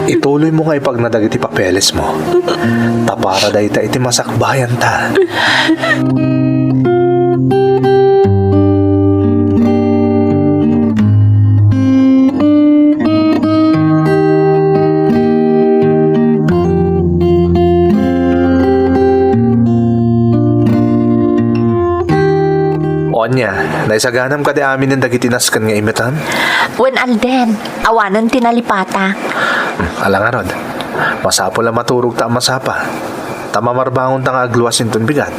S5: Ituloy mo nga ipag nadagiti papeles mo. Tapara day ta iti masakbayan ta. Onya, naisaganam ka di amin ng dagitinaskan nga imitan?
S4: Wen Alden, awanan tinalipata.
S5: Alang arod, masapo lang maturog ta masapa. Tamamarbangon ta nga agluwasin ton bigat.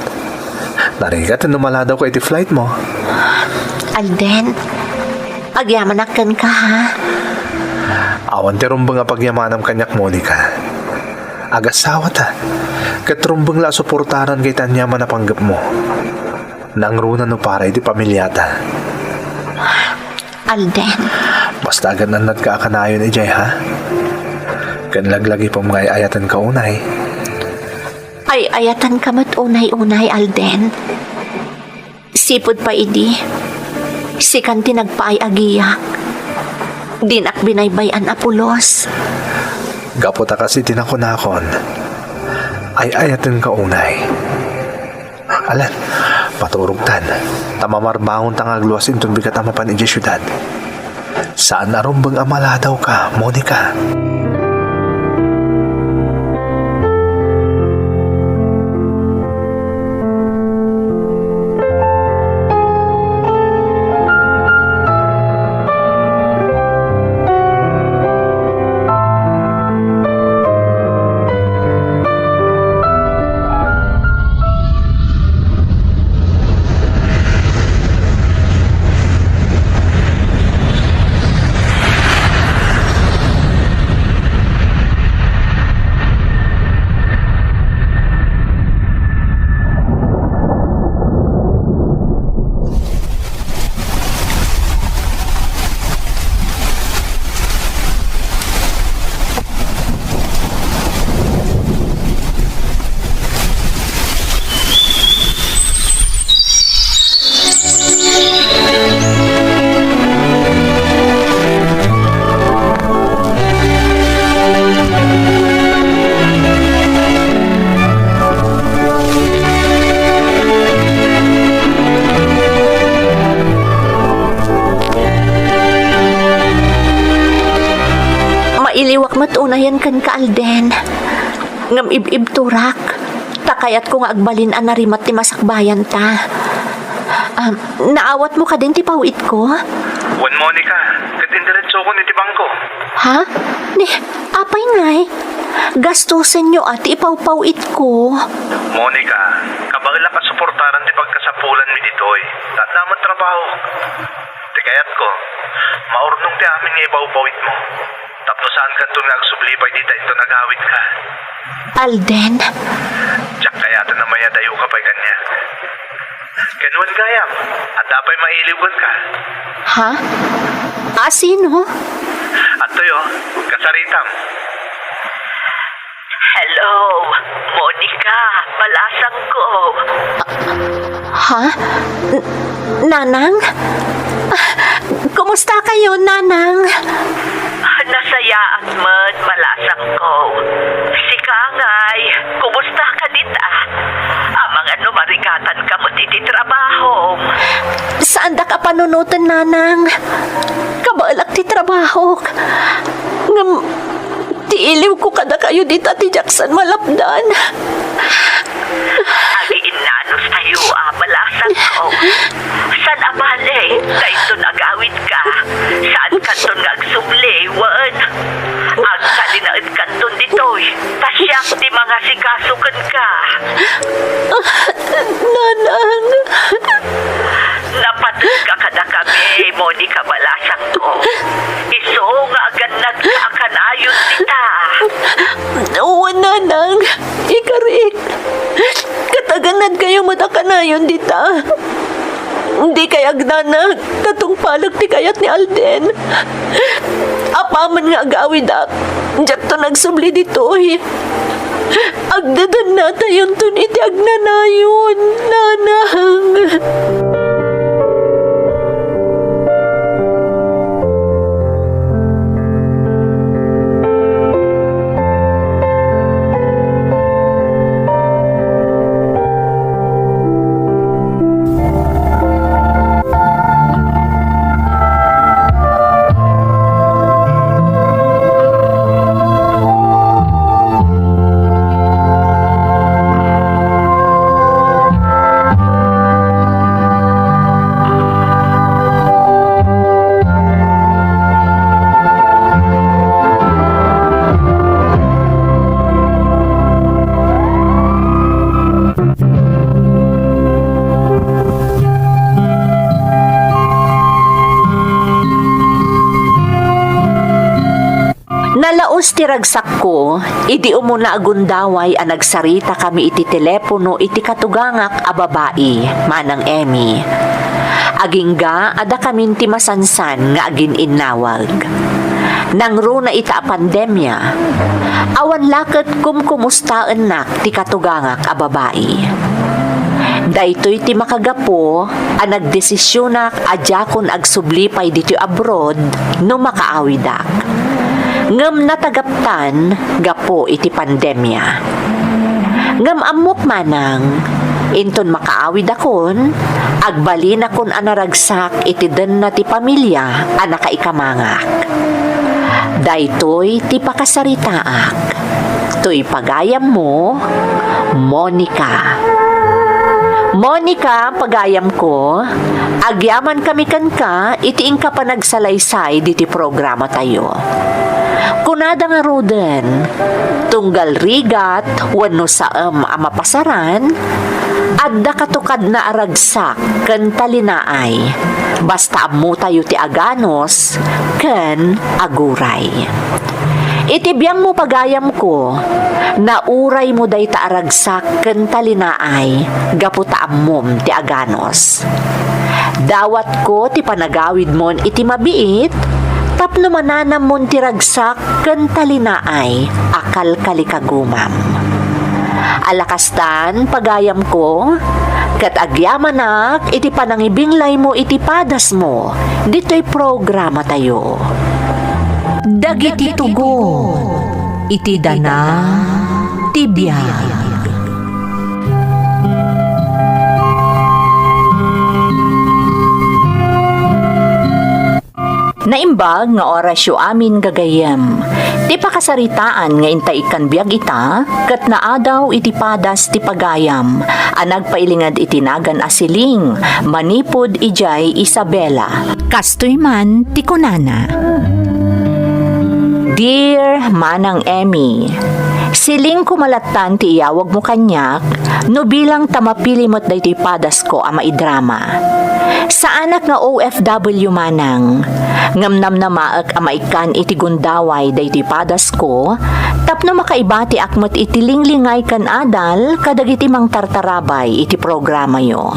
S5: Narigat na numala daw ko iti flight mo.
S4: Alden, agyamanakan ka ha?
S5: Awan ti rumbang nga pagyamanam kanyak, Monica. Agasawa ta. Katrumbang la suportaran kay tanyaman na panggap mo. Nangruna no para iti pamilyata.
S4: Alden.
S5: Basta agad na nagkakanayon ijay, ha? Kanlaglagi pa mga ayatan ka unay.
S4: Ay ayatan ka mat unay-unay, Alden. Sipod pa idi. Sikan tinagpaay agiyak. Dinak binaybayan apulos.
S5: Gaputa kasi tinakunakon. Ay ayatan ka unay. Alan, paturugtan. Tamamarbangon tangagluwas intong bigat amapan ijay syudad. Saan narumbang amala daw ka, Monica?
S4: iliwak mo't unayan kan ka Alden. Ngam ib-ib turak. Takayat ko nga agbalin an narimat ti masakbayan ta. Naawat mo ka din ti pawit ko?
S7: Wan Monica, katindiretso ko ni Tibangko.
S4: Ha? Ni, apay ngay. Gastusin nyo at ipawpawit ko.
S7: Monica, kabagla ka suportaran ti pagkasapulan mi ditoy. Tatamat trabaho. Ti kayat ko, maurnong ti amin nga ibawbawit mo. Tapno saan ka nga agsublipay dita ito nagawit ka.
S4: Alden,
S7: Tsak kayatan na maya dayo ka pa'y kanya. Kanuan gayam, at dapay mailiwan ka.
S4: ha? Sino?
S7: At toyo, kasaritam.
S1: Hello, Monica, palasang ko.
S4: Ha? Nanang? Kumusta kayo, Nanang?
S1: Nasayaan mo't malasang ko. Si Kangay, kumusta ka dita? Amang ano marigatan ka mo diti trabaho.
S4: Saan da ka panunutan, Nanang? Kabalak ti trabaho. Ngam, tiiliw ko kada kayo dita ti Jackson malapdan.
S1: Agiin nanos tayo, malasang ko. San abale, dahito nagawit ka. Saan kanton nga agsubli, wan? Ang kalinaid kanton ditoy, tasyak di mga sikasukan ka.
S4: Nanang.
S1: Napatid ka kada kami, Monica Balasang ko. Iso nga agad nagkakanayon dita.
S4: Oo, Nanang. Ikarik. Kataganad kayo matakanayon dita. Hindi kaya agnanak. Katong palag ti kayat ni Alden. Apaman nga agawid ak. Diyak to nagsubli dito eh. Agdadan na tayon to iti agnanayon, Nanang. Nalaos ti ragsak ko, iti umuna agundaway a nagsarita kami iti telepono iti katugangak a babae, manang Emmy. Agingga ada kamin ti masansan nga agin innawag. Nangro na ita a pandemya, awan laket kumustaan nak ti katugangak a babae. Daytoy ti makagapo a nagdesisyonak adyakon agsublipay dito abroad no makaawidak. Ngam natagaptan gapo iti pandemya. Ngam amok manang inton makaawid akon agbalin akon anaragsak iti den na ti pamilya a nakaikamangak. Daytoy ti pakasaritaak. Toy pagayam mo, Monica. Monica, pagayam ko, agyaman kami kanka, itiing ka pa nagsalaysay diti programa tayo. Kunada nga roden, tunggal rigat, wano saam amapasaran, adda katukad na aragsak, ken talinaay, basta amu tayo ti aganos, ken aguray. Itibiyang mo pagayam ko, nauray mo day taaragsak ken talinaay, gaputaam mom ti aganos. Dawat ko ti panagawid mon iti mabiit, tapno mananam mon ti ragsak ken talinaay, akal kalikagumam. Alakastan pagayam ko, ket agyamanak iti panangibinglay mo iti padas mo, dito'y programa tayo. Dagiti tugo, iti dana, tibiyag. Naimbag nga orasyo amin gagayam, Ti pakasaritaan nga intay ikan biyag ita, kat naadaw iti padas ti pagayam, anag pailingad itinagan asiling, manipod ijay Isabela. Kastoy man ti kunana. Dear Manang Emmy, siling kumalatan ti iyawag mo kanyak, no bilang tamapili mo't day ti padas ko ama idrama. Sa anak nga OFW manang, ngamnam na maak amaikan iti gundaway day ti padas ko, tapno makaibati akmat iti linglingay kan adal, kadagiti mang tartarabay iti programa yo.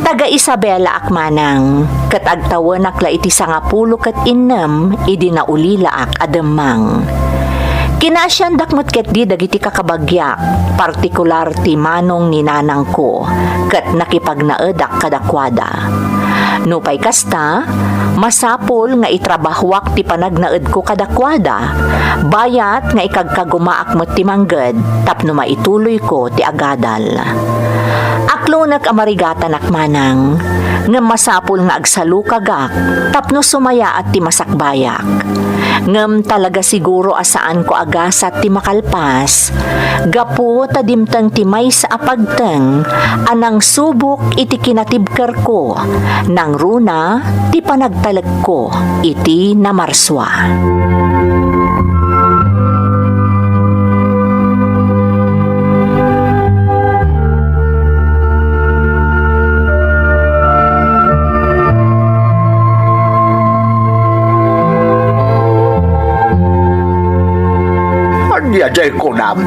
S4: Taga Isabela akmanang, kat agtawan akla iti 10 kat 6, idi naulila ak ademang. Kinasyan dakmat ket di dagiti kakabagyak, partikular ti manong ni nanang ko, kat nakipagnaedak kadakwada. Nupay kasta, masapol nga itrabahwak ti panagnaed ko kadakwada, bayat nga ikagkagumaak mo ti mangged, tapno maituloy ko ti agadal. Aklunak amarigatan akmanang, nga masapul nga agsalukagak, tapno sumaya at ti masakbayak. Ngem talaga siguro asaan ko agasat ti makalpas, gapo tadimtang ti may sa apagteng, anang subok iti kinatibker ko, nang runa ti panagtalag ko, iti namarswa.
S6: Anya jay kunam.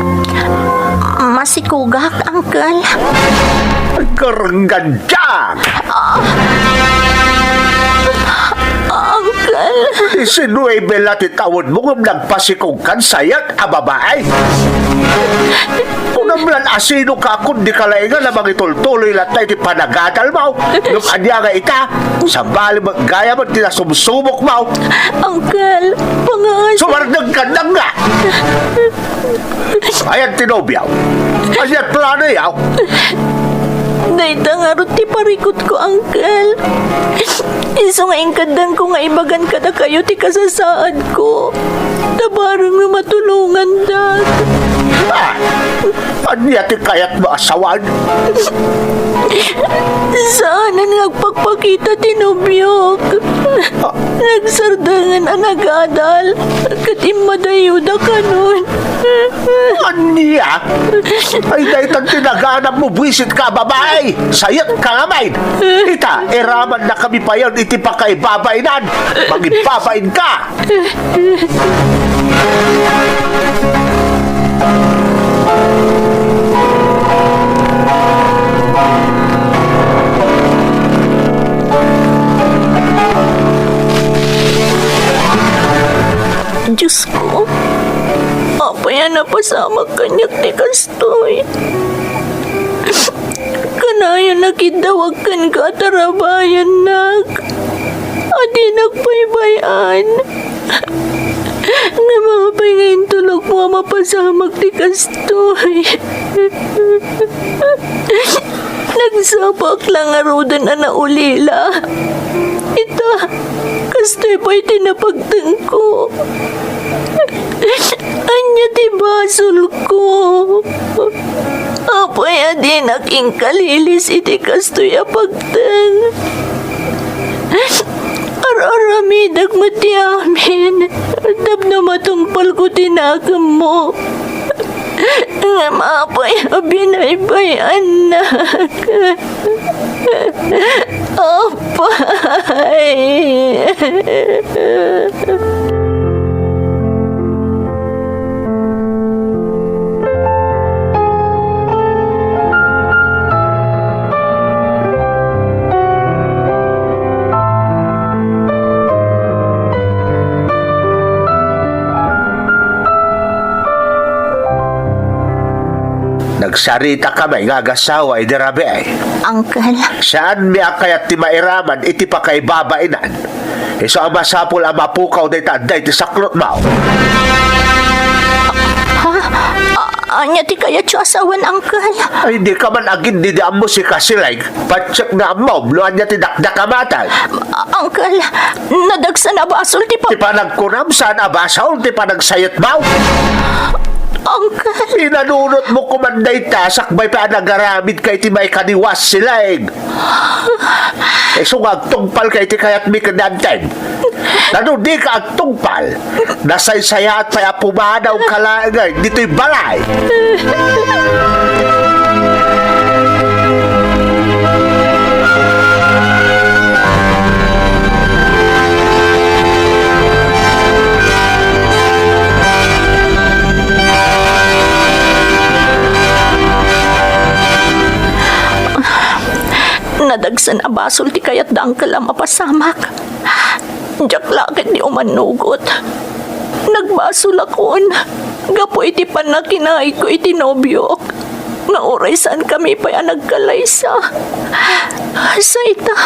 S4: Masikugak, Uncle.
S6: Karengganjang.
S4: Uncle.
S6: Isinuay bela ti tawod mo ngam nagpasikugkan sayat a babae. Kung namlan asino ka kun di kalaingan lamang itultuloy latay ti panagadal mo. Ngam anya nga ita, sambali gaya mo tinasumsumok mo.
S4: Uncle, pangas.
S6: Sumarnag ka na nga. Ayan tinobyaw. Ayan plano yaw.
S4: Naitangarot ti parikot ko, Uncle. Iso nga ingkadan ko nga ibagan kada kayo ti kasasaad ko. Tabarang nga matulungan dat.
S6: Anya ti kayat mo asawan.
S4: Saan ang nagpagpakita tinubyok? Nagsardangan ang nagadal. Katimmadayuda ka nun.
S6: Anya? Ay dahitang tinaganap mo buwisit ka babae. Sayat ka nga main. Ita, eraman na kami pa yun iti pa kay babainan. Magibabain ka.
S4: Diyos ko, apa yan napasama kanyak ti kastoy? Kanayan nakidawag kan ka tarabayan nag. Adi nagbaybayan. Nga mga pahingayin tulog mo mapasamag ti kastoy. Nagsabak lang arudan na naulila. Ita, kastoy pa'y tinapagtang ko. Anya ti basol ko. Apay adi naking kalilis iti kastoy apagtang. Ar-aramidag mati amin. Tapno matungpal ko tinagam mo. Nga mapay abinaybay anak. Apay.
S6: Nagsarita ka may ngagasawa ay dirabi ay.
S4: Uncle.
S6: Saan mi akayat ti mairaman iti pa kay babainan? Iso ang masapul ang mapukaw day tanday ti saklot mo.
S4: Anya ti kaya siya asawan, Uncle.
S6: Ay, di ka man agin didiam mo si Kasilag. Patsyak na mo, bluan niya tidakdak kamatay.
S4: Uncle, nadagsa na basol ti
S6: Di pa nagkunam saan abasaw, di pa nagsayat mo.
S4: Uncle.
S6: Inanunot mo kumanday ta, sakbay pa nagaramid kay ti may kaniwas sila sungag tungpal kay ti kayat mi kanantay. Nano di ka agtungpal, nasaysaya at paya pumanaw kalangay, dito'y balay.
S4: Nadagsan na basol ti kayat da Uncle ang mapasamak. Diyak lakit di umanugot. Nagbasol akon. Gapo iti panakinay ko iti nobyok. Nga oray saan kami pa nagkalaysa. Sayta,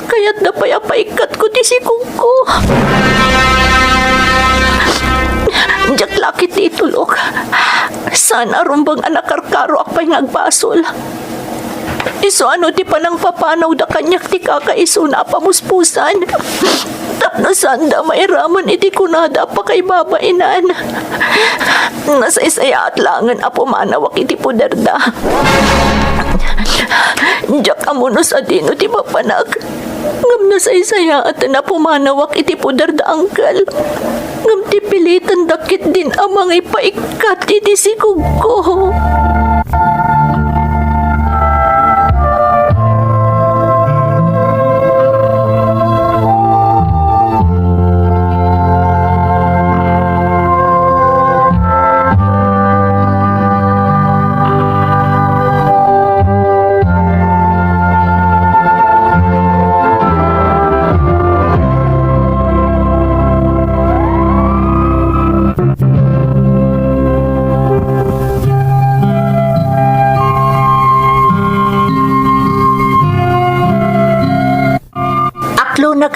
S4: kaya't na payapaikat ko ti sikong ko. Diyak lakit ti itulok. Sana rumbang anakarkaro akpay ngagbasol. Iso ano ti panang papanaw da kanyak ti kakaiso na pamuspusan. Tapno sanda may raman iti kunada pa kay babainan. Nasaysaya at langan apo manawak iti puderda. Diyak amuno sa dino ti papanak. Ngam nasaysaya at napumanawak iti puderda, Uncle. Ngam ti pilitan dakit din amang ipaikat iti sikog ko.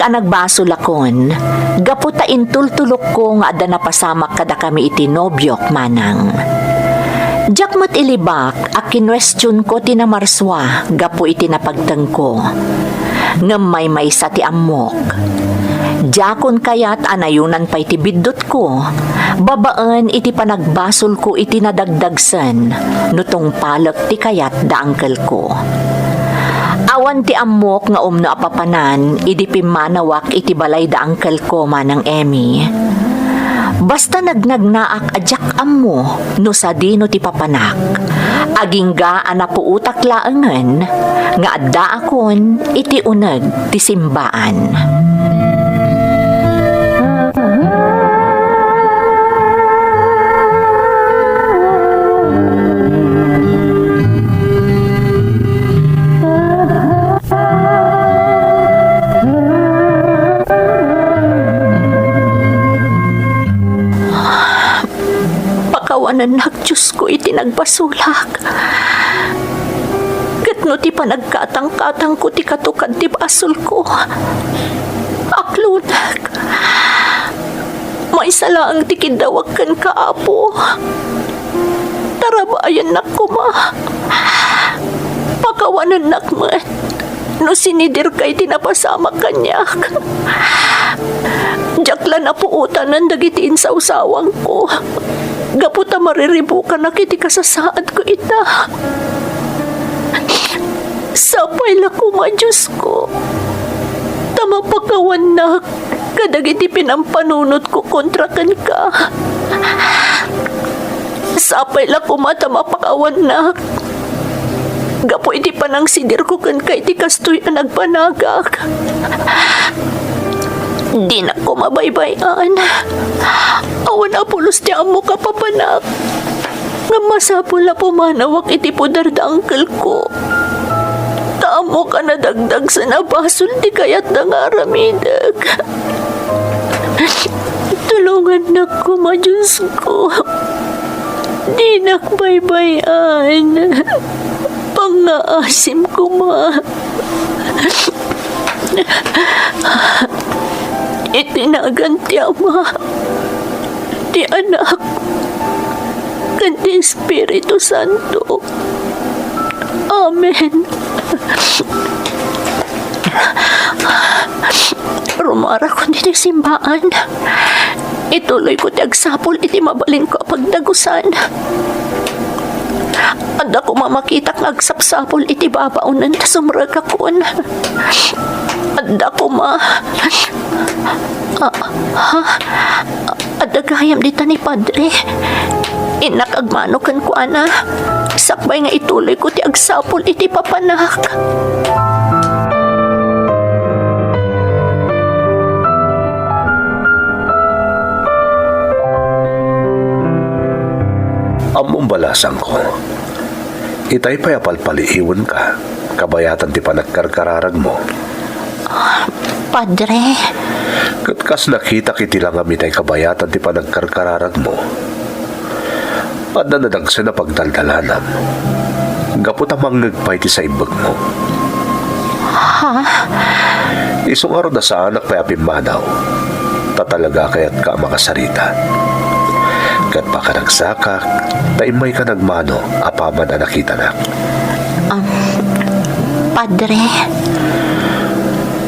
S4: Nagbasol akon, gaputa intultulok ko nga ada napasamak kada kami iti nobyok manang. Diyak mat ilibak, a kinwestiyon ko tinamarswa, gapu iti napagtang ko. Ngamay may sa ti amok. Diyakon kayat anayunan pa iti biddot ko, babaan iti panagbasol ko iti nadagdagsan, nutong palak ti kayat da Uncle ko. Awan ti amok nga umno apapanan, idi pimanawak iti balay da Uncle ko manang Emmy. Basta nagnagnaak adyak ammo, no sa dino ti papanak. Agingga anapuutak laangan, nga adda akon iti uneg ti simbaan. Anak, Diyos ko, iti nagbasulak. Gatno ti panagkatang-katang ko ti katukad ti basol ko. Aklunak. May salaang ti kidawag kan kaapo. Tarabayan nak ko, ma. Pakawanan nak, ma. No sinidir kay tinapasama kanyak. Jakla na puutan ng dagitiin sa usawang ko. Gaputa mariribukan na kiti kasasaad ko ita. Sapay la ko, ma, Diyos ko. Tamapakawan na kadagiti pinampanunot ko kontra kan ka. Sapay la ko, ma, tamapakawan na. Gapo iti panang sidir ko kan kay ti kastoy ang nagpanagak. Di na ko mabaybayan. Awan apulos ti amo kapapanak. Nga masapul na pumanawak iti pudar da Uncle ko. Taamo ka na dagdag sa nabasol ti kayat na nga ramidag. Tulungan na ko, ma, Diyos ko. Di na ko baybayan. Pangaasim ko, ma. Itinagan ti ama, ti anak,
S1: kanti Espiritu Santo. Amen. Rumara ko din simbahan. Ituloy ko ti agsapol iti mabalin ko pagdagusan. Anda ko mamakita ng agsapsapol iti babaunan ta sumrag akon. Anda ko adagayam dita ni Padre. Inakagmanokan ko ana. Sakbay nga ituloy ko ti agsapol iti papanak.
S6: Among balasang ko. Itay payapalpaliiwan ka. Kabayatan ti panagkarkararag mo.
S4: Padre,
S6: Katkas nakita kiti lang amitay kabayatan ti panagkarkararag mo. At nanadagsa na pagdaldalanam. Gapot amang nagpay ti sa ibag mo. Isong araw na sa anak pay apimanaw. Tatalaga kayat ka makasarita. Kat pakanagsakak, taimay ka nagmano, apaman na nakita na.
S4: Padre,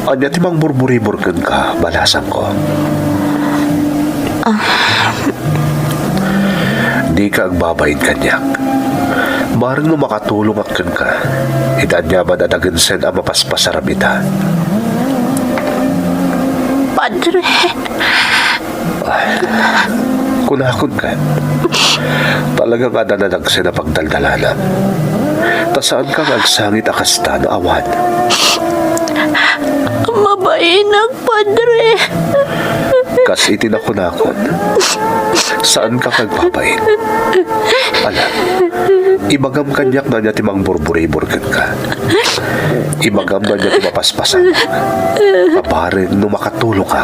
S6: Anya timang burburi-burken ka, balasang ko. Di ka agbabayin kanyak. Barang mo makatulong akin ka, itan niya madadagan sen ang mapaspasaram ita.
S4: Padre,
S6: Kunakon ka. Talagang adanadagsin na pagdaldalanan. Tasaan kang agsangit akasta na awan.
S1: Mabainag, Padre.
S6: Kas itinakunakon. Saan ka kagbabain? Ala, ibagam kanyak na niya timang burburi-burken ka. Ibagam na niya timapaspasan. Pabarin no makatulong ka.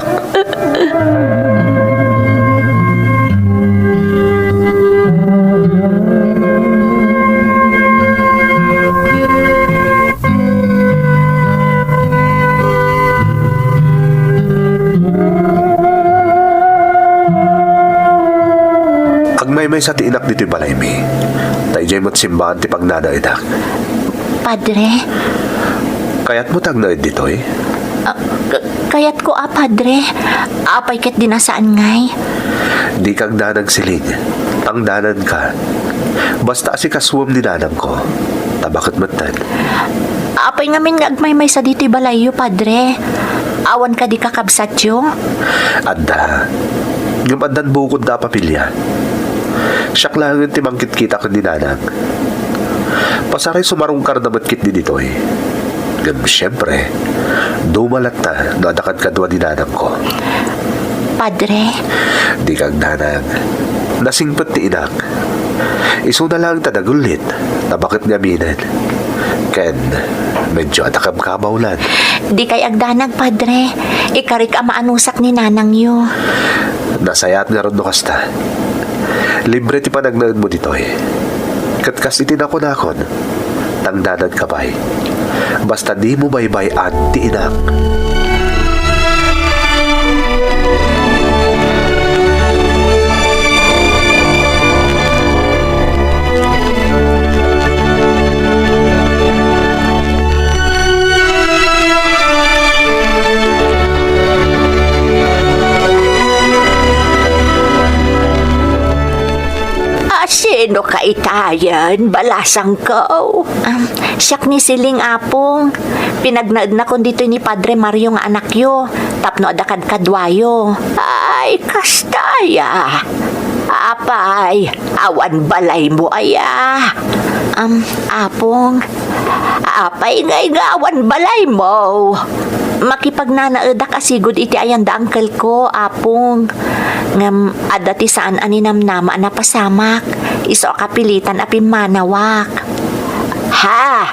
S6: May sa tiinak dito'y balay mi. Tayo mo't simbahan ti pagnanaidak.
S4: Padre,
S6: Kayat mo tagnaid dito'y?
S4: kayat ko Padre. Apay ket dinasaan ngay.
S6: Di kang danang siling. Tangdanan ka. Basta si kaswam ni danang ko. Tabakit matan.
S4: Apay ngamin nga agmay sa dito'y balayo, Padre. Awan ka di kakabsat yo.
S6: Anda. Ngamandan bukod na papilya. Siyak lang yung timangkit kita ko ni nanang. Pasaray sumarungkar na matkit ni dito'y. Ganun siyempre, dumalat na nadakad kadwa ni nanang ko.
S4: Padre,
S6: Di kang nanang. Nasingpat ti inak. Iso na lang tadagulit na bakit nga minan. Ken, medyo atakam-kamaw lang.
S4: di kay agdanag, Padre. Ikarik ang maanusak ni nanang yo.
S6: Nasayat nga ron no kasta. Libre ti panagnaad mo dito eh. Katkas itinakon-akon. Tangdanan ka ba'y. Basta di mo baybayan ti inak.
S4: Sino ka itayan? Balasang ko. Siyak ni Siling Apong. Pinagnaad na kon dito ni Padre Mario nga anak yo. Tapno adakad kadwayo. Ay, kastaya. Apay, awan balay mo aya. Apong. Apay ngay nga awan balay mo. Makipagnanaeda kasigod iti ayan da uncle ko, Apong. Ngam adati saan aninamnama na pasamak. Iso kapilitan apim manawak. Ha?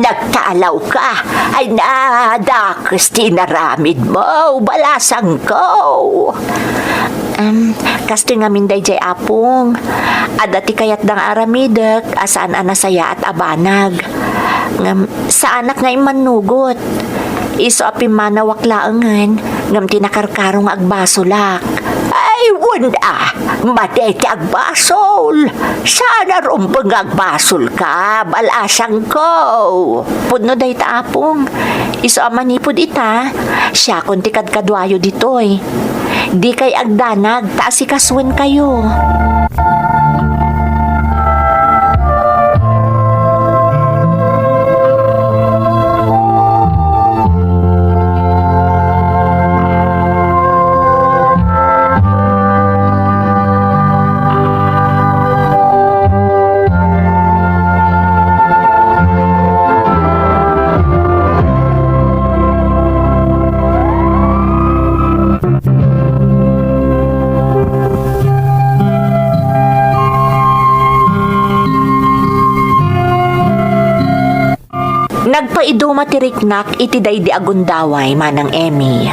S4: Nagtalaw ka? Ay nadakas tinaramid mo. Balasang ko. Kasto nga minday jay Apong. Adati kayat dang aramidek. Asaan anasaya at abanag. Ngam sa anak nga imanugot. Iso apim manawak laangan. ngam tinakarkarong agbasolak. Ay, wanda, madete agbasol. Sana rumpang agbasol ka, balasang ko. Pudno day taapong. Iso amanipod ita, siya kung tikad kadwayo ditoy. Di kay agdanag, taasikaswan kayo. Nagpaiduma ti riknak iti daydi agundaway manang Emmy.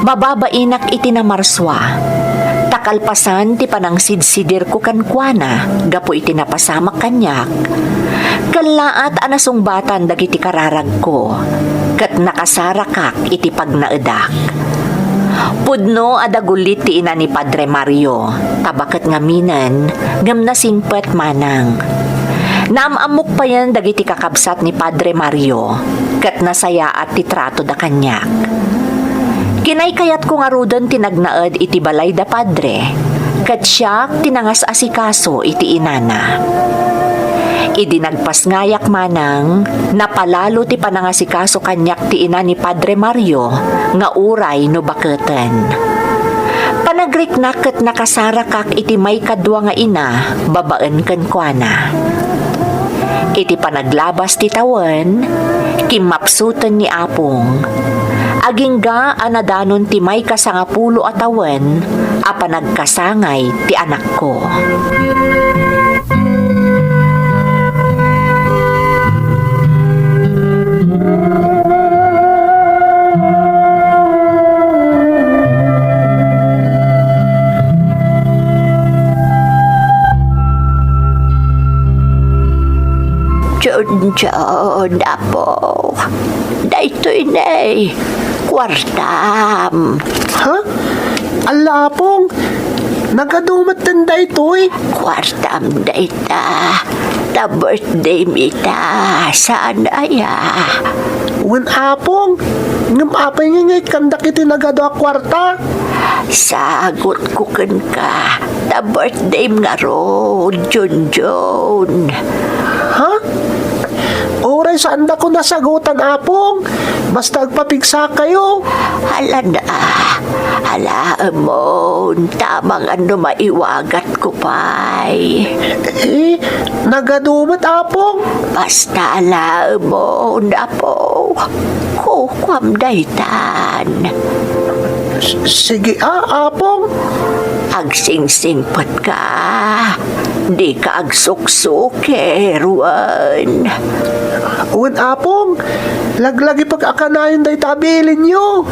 S4: Bababainak iti namarswa. Takalpasan ti panangsidsidir ko kankwana, gapo iti napasamak kanyak. Kalaat anasumbatan dagiti kararag ko, kat nakasarakak iti pagnaedak. Pudno adagulit ti ina ni Padre Mario, tabaket ngaminan, ngam nasingpet manang. Naamamok pa yan dagiti kakabsat ni Padre Mario, kat nasaya at titrato da kanyak. Kinay kayat ko nga rudan tinagnaed iti balay da Padre, kat siya tinangas asikaso iti inana. Idi nagpasngayak manang, napalalo ti panangasikaso kanyak ti ina ni Padre Mario, nga uray no baketen. Panagriknak kat nakasarakak iti may kadwa nga ina, babaan kankwana. Iti panaglabas ti tawen, kimapsutan ni Apong. Agingga anadanon ti may kasangapulo a tawen, a panagkasangay ti anak ko. John, apo. Daytoy nay, kwartam.
S5: Ha? Ala, Apong. Nagadumat tanda ito eh.
S4: Kwartam dayta. Ta birthday mita. Sana ya.
S5: Wan, Apong. Ngam apay nga ngay kandak iti nagado a kwarta.
S4: Sagot ko kan ka. Ta birthday nga ro, John.
S5: Ha? Oray saan da ko nasagutan, Apong? Basta agpapigsa kayo.
S4: Hala na. Hala mo. Tamang ano maiwagat ko pa'y.
S5: Eh, nagadumat, Apong.
S4: Basta hala mo na po. Kukwam daytan.
S5: Sige, Apong.
S4: Agsingsingpat ka. Di ka agsuksuk, Ruan.
S5: Wan, Apong. Laglagi pag-akanayon day tabilin nyo.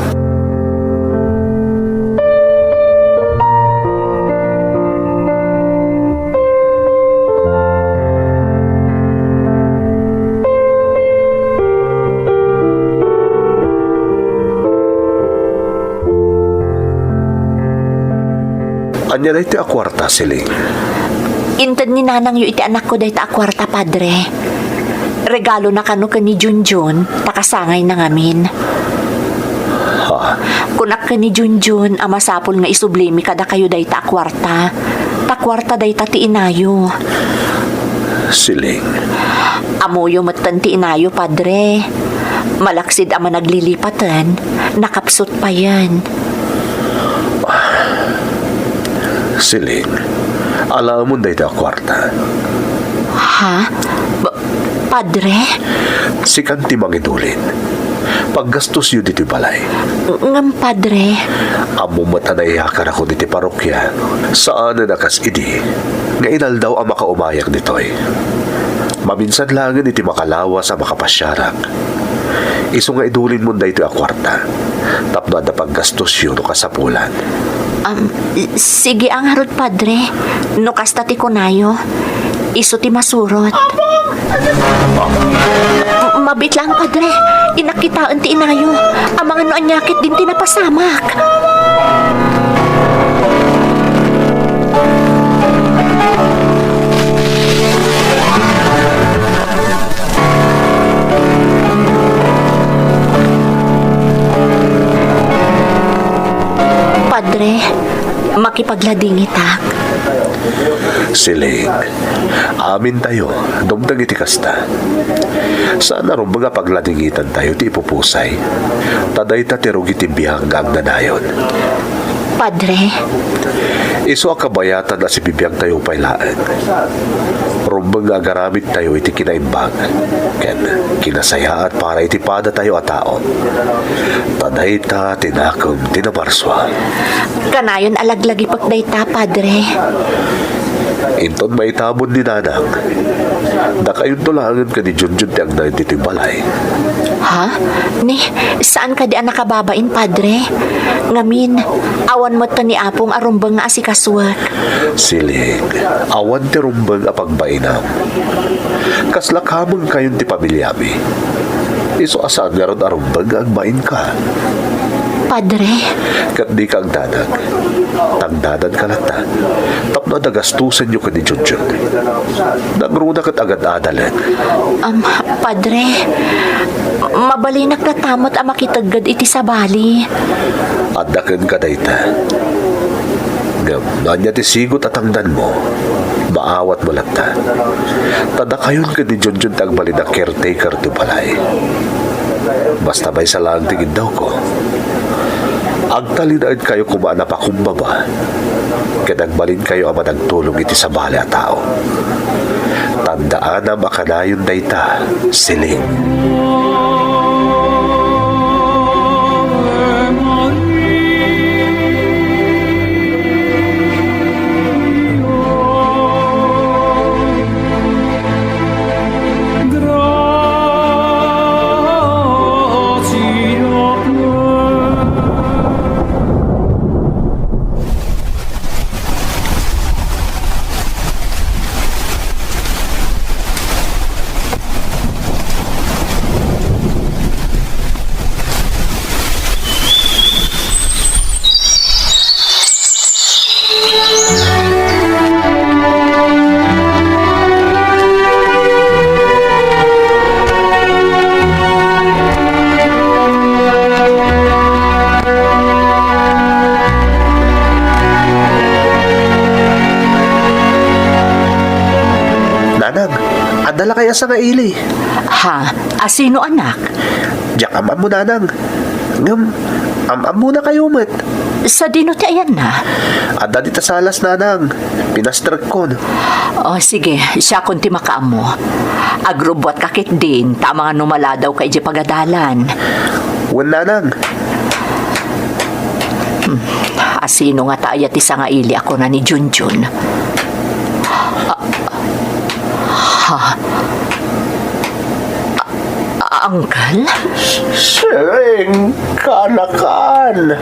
S5: Anya na iti akwarta, Siling.
S4: Intan ni nanang yu iti anak ko day ta akwarta, Padre. Regalo na kano ka ni Junjun, takasangay na ngamin.
S5: Ha?
S4: Kunak ka ni Junjun, amasapol nga isublimi kada kayo day ta akwarta. Takwarta day ta ti inayo.
S5: Siling.
S4: Amuyo matan ti inayo, Padre. Malaksid ama naglilipatan, nakapsot pa yan.
S5: Siling. Alam mo na ito kwarta.
S4: Ha? Padre?
S5: Si Kanti mangidulin. Paggastos yun dito balay.
S4: Ngam, Padre.
S5: Amo matanayakar ako dito parokya. Saan na nakas idi? Nga inal daw ang makaumayak dito'y. Maminsan lang iti makalawas ang makapasyarak. Iso nga idulin mo na ito ang kwarta. Tapno na paggastos yun o kasapulan.
S4: Sige ang harot, Padre. No kasta ti kunayo. Iso ti masurot. Mabit lang, padre. Inakitaan ti inayo. Ang mga noanyakit din tinapasamak. Padre, makipaglading itak.
S6: Siling, amin tayo, dumdag iti kasta. Sana rin mga pagladingitan tayo ti ipupusay. Taday ta tirog iti bihang nanayon.
S4: Padre,
S6: Iso akabayatan na si bibiyang tayo pailaan. Rumbang agaramit tayo iti kinaimbang. Ken kinasayaan para iti pada tayo at taon. Taday ta tinakam tinabarswa.
S4: kanayon alaglagi pagdayta, padre.
S6: Inton maitabon ni nanang. Dakayon tulangan ka ni Junjun ti agnayin dito balay.
S4: Ha? Ni, saan ka di nakababain, padre? Ngamin, awan mo to ni Apong arumbang nga asikaswak.
S6: Siling, awan ti rumbang apagbainam. Kaslakhamang kayon ti pamilyami. Iso asaan nga ron arumbang agbain ka.
S4: Padre,
S6: Kat di ka ang dadag. Tangdadan ka lata. Tapno nagastusan nyo ka ni Junjun. Nagruna kat agad adalan.
S4: padre, mabalinak na tamot ang makitagad iti sabali.
S6: Adakan ka dayta. Ngam, nanya ti sigot at tangdan mo. Maawat mo lata. Tada kayon ka ni Junjun tagbali na caretaker ti balay. Basta may salang tingin daw ko. Agtalinaan kayo kumana pa kumbaba. Kadagbalin kayo ang managtulong iti sa bali at tao. Tandaan na makanayon dayta, siling. Nanang, adala kaya sa ngaili.
S4: Ha? Asino anak?
S6: Diyak amam mo nanang. Ngam, amam muna kayo met.
S4: Sa dino ti ayan na.
S6: Adda di tasalas nanang. Pinastrag ko.
S4: O sige, siya kung ti makaamo. Agrobot kakit din, tama nga numala daw kay di pagadalan.
S6: Wan nanang.
S4: Asino nga tayo ti sa nga ili ako na ni Junjun. Uncle?
S6: Siling, kanakan.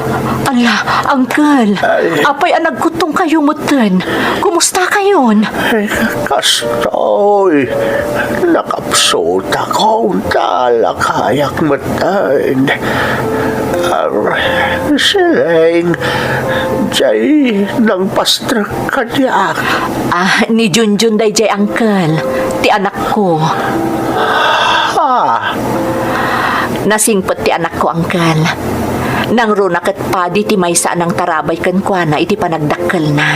S4: Ala, Uncle. Apay ang nagkutong kayo mutan. Kumusta kayon?
S6: Ay, kastoy. Nakapsot ako. Talakayak matan. Siling, jay, nang pastrag kadyak.
S4: Ni Junjun day jay, Uncle. Ti anak ko. Nasingpot ti anak ko, Uncle. Nang runakat pa di ti maysa ng tarabay kan kwa na iti panagdakkel na.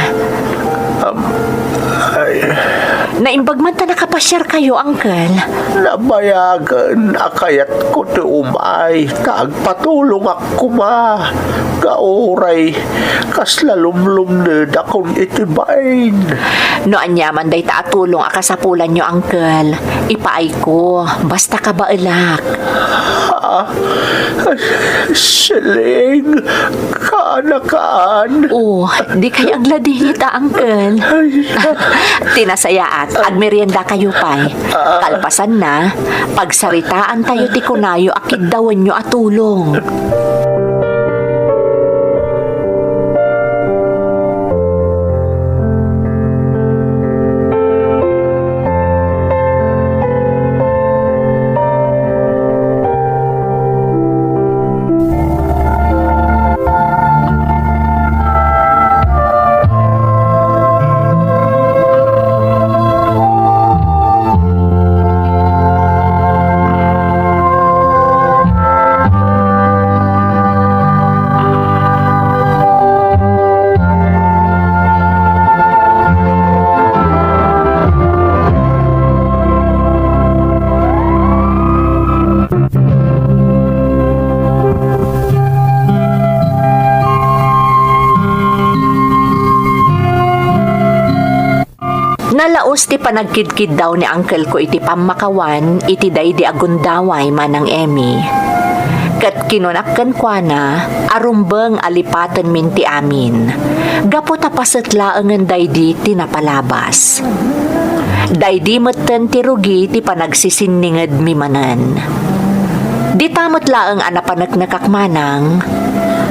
S4: Naimbag man ta nakapasyar kayo, Uncle.
S6: Nabayagan akayat ko ti umay. Tagpatulong ako ma. Kauray. Kaslalumlum na dakon itibain.
S4: No anyaman day ta atulong akasapulan nyo, Uncle. Ipaay ko. Basta ka bailak.
S6: Siling. Kanakaan.
S4: Di kayo agladingit, Uncle. Tinasayaat, agmerienda kayo pa'y. Kalpasan na, pagsaritaan tayo ti kunayo akid dawan nyo atulong. Nalaos ti panagkidkid daw ni uncle ko iti pamakawan, iti day di agundaway manang Emmy. Kat kinunakkan kwa na, arumbeng alipatan min ti amin. Gapo tapaset laangan day di tinapalabas. Day di meten ti rugi ti panagsisiningad mi manan. Di tamot laang anapanak nakakmanang,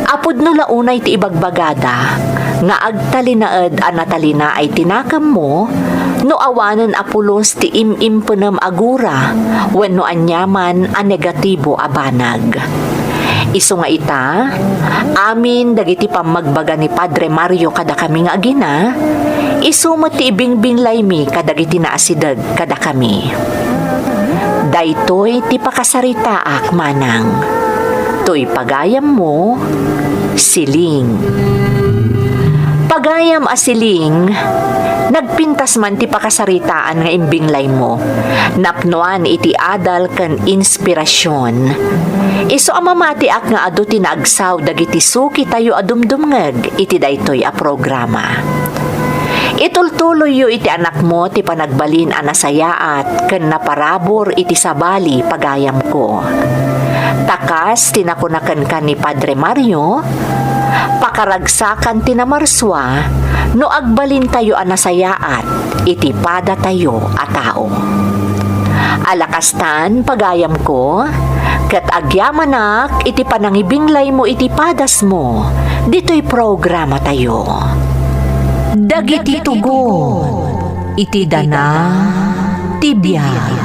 S4: apod no launay ti ibagbagada, nga agtalinaed anatalina ay tinakam mo, no awanan apulos ti imimpunam agura, wenno anyaman a negatibo abanag. Isu nga ita, amin dagiti pamagbaga ni Padre Mario kada kami nga agina, isu mo ti ibingbinglay mi kadagiti naasidag kada kami. Daytoy ti pakasaritaak manang, to'y pagayam mo, siling. Pagayam a siling, nagpintas man ti pakasaritaan nga imbinglay mo, napnoan iti adal kan inspirasyon. Iso amamatiak nga adu tinagsaw dagiti suki tayo adumdumngeg iti daytoy a programa. Itultuloy yo iti anak mo ti panagbalin a nasayaat ken naparabor iti sabali pagayam ko. Takas tinakunaken kan ni Padre Mario, pakaragsakan tinamarswa, no agbalin tayo a nasayaat iti pada tayo a tao. Alakastan pagayam ko, ket agyamanak iti panangibinglay mo iti padas mo, dito'y programa tayo. Dagiti tugon, iti dana, tibiyag.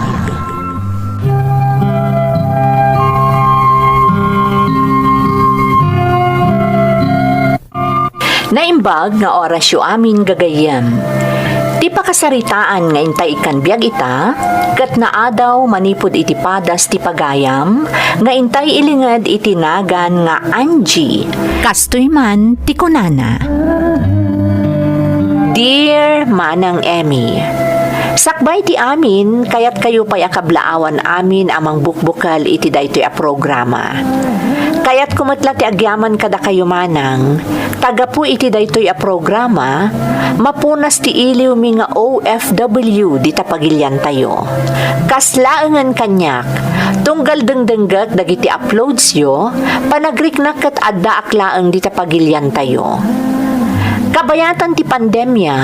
S4: Naimbag nga orasyo amin gagayam. Ti pakasaritaan nga intay ikan biyag ita, kat naadaw manipod iti padas ti pagayam, nga intay ilingad iti nagan nga Angie, kastoy man ti kunana. Dear Manang Emmy, sakbay ti amin, kaya't kayo pa'y akablaawan amin amang bukbukal iti daytoy a programa. Kaya't kumatla ti agyaman kada kayo manang, taga po iti daytoy a programa, mapunas ti iliw mi nga OFW di tapagilyan tayo. Kaslaangan kanyak, tunggal dengdenggak dagiti uploads yo, panagriknak kat adda aklaang di tapagilyan tayo. Kabayatan ti pandemya,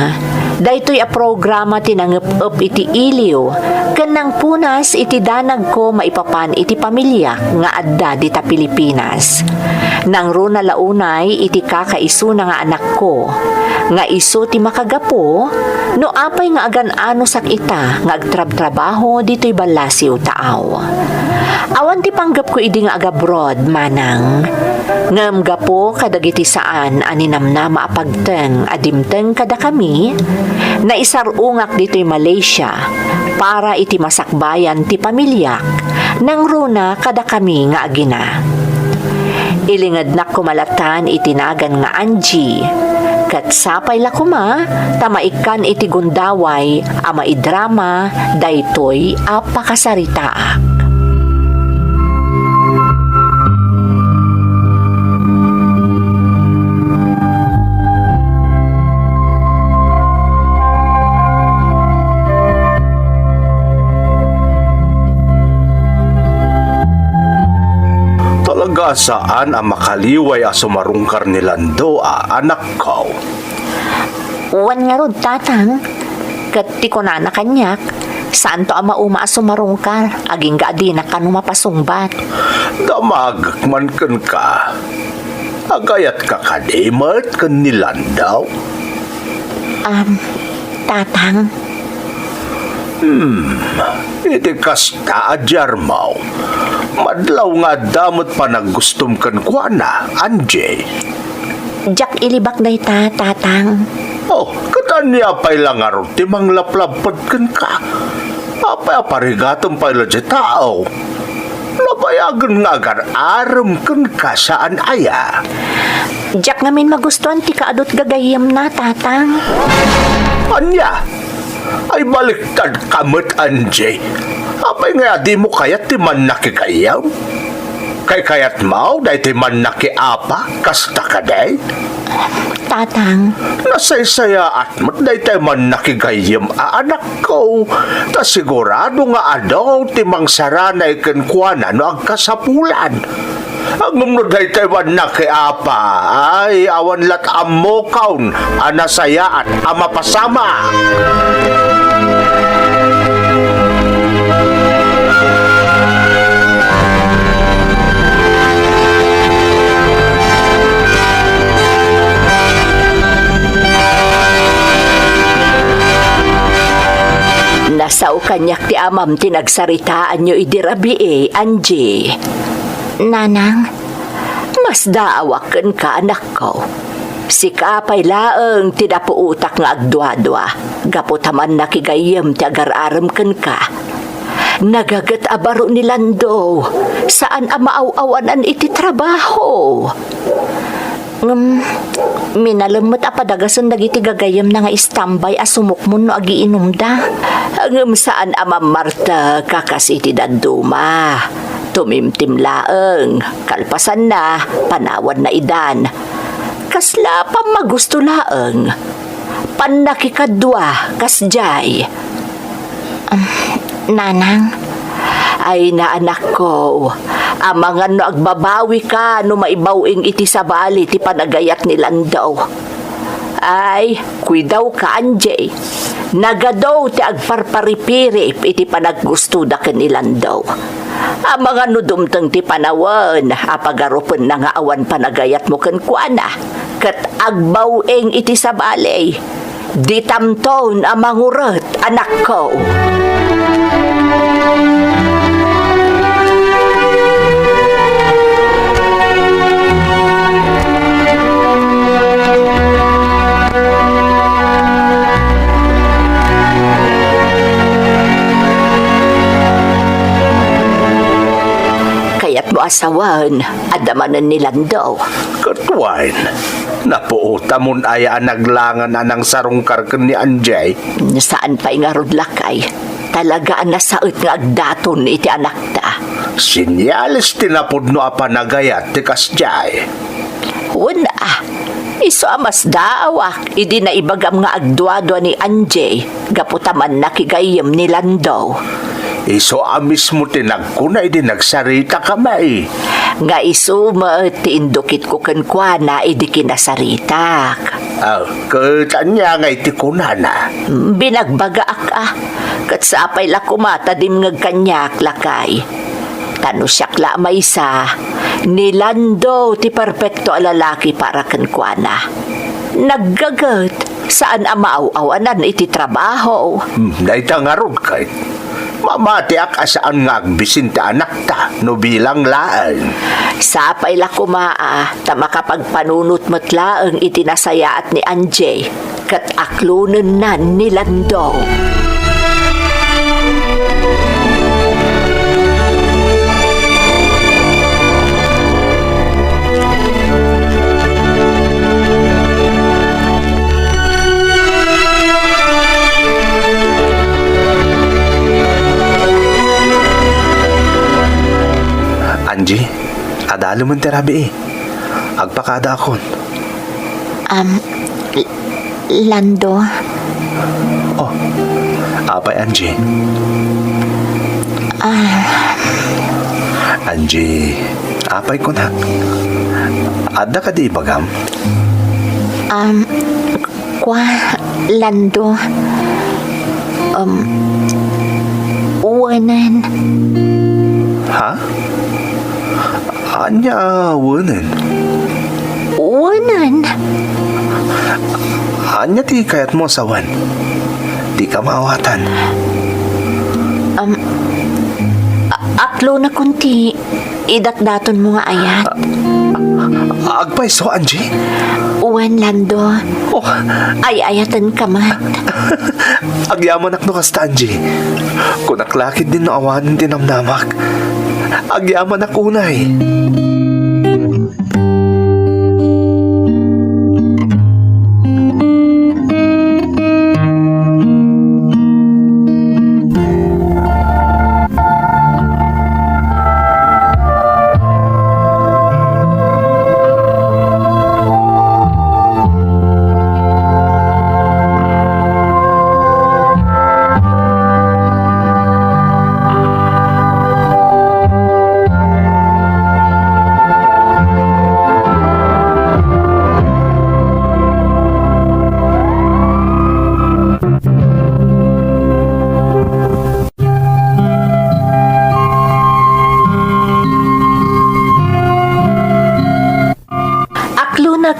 S4: daytoy a programa tinangup iti iliw, kanang punas iti danag ko maipapan iti pamilya nga adda dita Pilipinas. Nang runa launay iti kakaiso na nga anak ko, nga iso ti makagapo, no apay nga agan-ano sak ita nga agtrab-trabaho dito'y balasiw taaw. Awan ti panggap ko idi nga agabroad manang, ngam gapo kadagiti saan aninamnama apagteng adimteng kada kami, na isarungak dito'y Malaysia para iti masakbayan ti pamilyak, nang runa kada kami nga agina. Ilingad na kumalatan itinagan nga Angie, kat sapay la kuma, tamaikan iti gundaway, ama idrama, daytoy apakasaritaak.
S6: Talaga saan ang makaliway a sumarungkar ni Lando anak ko?
S4: Uwan nga rod, tatang. Kat ti ko na kanyak, saan to ama uma sumarungkar, aging gaadi na kanu mapasungbat.
S6: Damag man kan ka. Agayat ka kadimot kan ni Lando?
S4: Tatang,
S6: Iti kasta adyar mo. Madlaw nga damot pa naggustom kan kwa na, Angie.
S4: jak ilibak day tatang.
S6: Oh, katanya pa'y lang aron timang laplapad kan ka. Apay aparigatong pa'y la tao. Labayagan nga agar aram kan ka saan aya.
S4: Jak ngamin magustuhan ti kaadot gagayam na tatang.
S6: Anya, ay baliktad kamot, Angie. Apay nga di mo kaya timan nakikayam. Kay kayat mau, dahi ti man nakiapa, kasta ka day.
S4: Tatang,
S6: Nasaysaya at mat dahi tayo man nakigayam anak ko. Ta sigurado nga adaw timang saranay kenkwana no ang kasapulan. Ang numno dahi tayo man nakiapa, ay awan lat amo kaun, anasaya at amapasama.
S4: nasaw kanyak ti amam tinagsaritaan nyo idirabi Angie. Nanang, mas daawakan ka anak ko. Si kapay laeng tidapuutak nga agdwa-dwa. Gaputaman nakigayam ti agar-aram kan ka. Nagagat abaro ni Lando. Saan amaaw-awanan iti trabaho? Minalamot apadagasan dagiti gagayam na nga istambay asumok mo no agiinom da. Saan ama Marta kakas iti daduma. Tumimtim laeng. Kalpasan na, panawan na idan. Kasla pa magusto laeng. Panakikadwa kasjay. Nanang, ay na anak ko, amangan no agbabawi ka no maibawing iti sabali ti panagayat ni Landaw. Ay, kuidaw ka Anjay, nagadaw ti agparparipirip iti panaggusto da ken ni Landaw. Amangan no dumteng ti panawan, apagarupen na nga awan panagayat mo ken kuana, ket agbawing iti sabali. Di tamton amanguret anak ko. Kaya't mo asawan, adamanan ni Landaw.
S6: Katwain, napuuta mon aya naglangan anang sarong karken ni Anjay.
S4: Saan pa ingarod lakay? Talagaan na saot nga agdaton iti anak ta.
S6: Sinyalis tinapod no apanagayat ti kasjay.
S4: Wala. Iso amas daawak, idi na ibagam nga agdwadwa ni Anjay, gaputaman nakigayam ni Landaw.
S6: Iso amis mo tinagkuna idi nagsarita kamay.
S4: Nga iso tiindukit ko kenkwana idi kinasaritak.
S6: Katanya nga iti kunana.
S4: Binagbagaak kat sapay la kumata dim ngagkanyak lakay. Tano siyak la maysa, ni Lando ti perpekto a lalaki para kenkwana. Naggagat, saan amaaw-awanan iti trabaho.
S6: Naitangarod kay. Mamati ak asaan nga agbisin ti anak ta no bilang laan.
S4: Sapay la kumaa, ta makapagpanunot matlaeng itinasayaat ni Anjay, kat aklunan na ni Lando.
S5: Angie, adalo man terabi agpakada akon.
S4: Lando?
S5: Oh, apay Angie. Angie, apay ko na. Adda ka di bagam?
S4: Lando. Wanan.
S5: Ha? Anya wanan?
S4: Wanan?
S5: Anya ti kayat mo sawan? Di ka maawatan.
S4: Atlo na kunti. Idatdaton mo nga ayat.
S5: Agpay so, Angie?
S4: Uwan, Lando.
S5: Oh,
S4: Ay ayatan ka mat.
S5: agyaman ak no kasta, Angie. Kung naklakid din no awanin tinamnamak. Agyaman ak unay.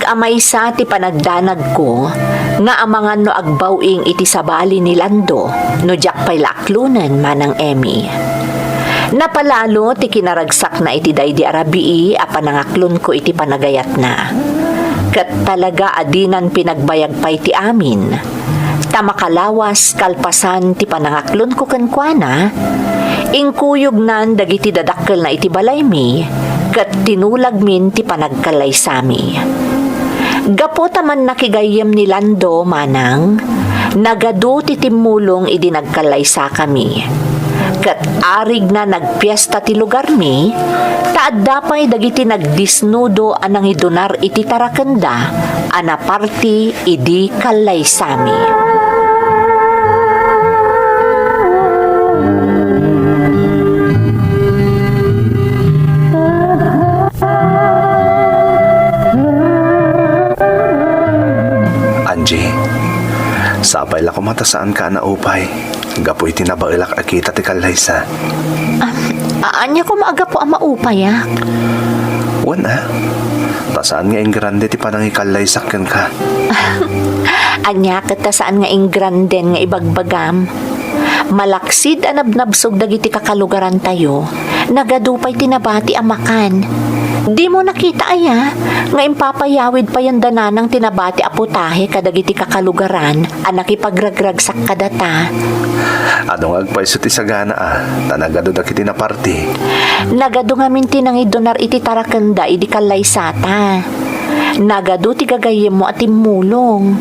S4: amay sa ti panagdanag ko, nga amangan no agbawing iti sabali ni Lando, no jak pay laklunan manang Emmy. Napalalo ti kinaragsak na iti daydi arabii a panangaklon ko iti panagayat na. Kat talaga adinan pinagbayag pa iti amin. Tamakalawas kalpasan ti panangaklon ko kenkwana, ingkuyog nan dagiti dadakkel na iti balay mi, kat tinulag min ti panagkalay sami. Gapo taman nakigayem ni Lando manang, nagadu ti timulong idi nagkalay sa kami. Kat arig na nagpiesta ti lugar mi, taad dapay dagiti nagdisnudo anang idonar iti tarakenda, ana parti idi kalay sami.
S5: Angie, sapay la kumatasaan ka na upay. Gapoy tinabailak akita ti kalaysa.
S4: Anya ko maaga po ang maupaya.
S5: Wana, tasaan nga yung grande ti panangikalay sakyan ka.
S4: Anya kita saan nga ing granden nga ibagbagam. Malaksid anabnabsog dagiti kakalugaran tayo, nagadupay tinabati amakan. Di mo nakita aya, nga impapayawid pa yan dananang tinabati aputahe kadagiti kakalugaran, anak ipagragragsak kadata.
S5: Ano nga agpay sa ti sagana tanagado da kiti na party.
S4: Nagado nga minti nang idonar iti tarakenda idi kalaysata. Nagado ti gagayem mo at imulong.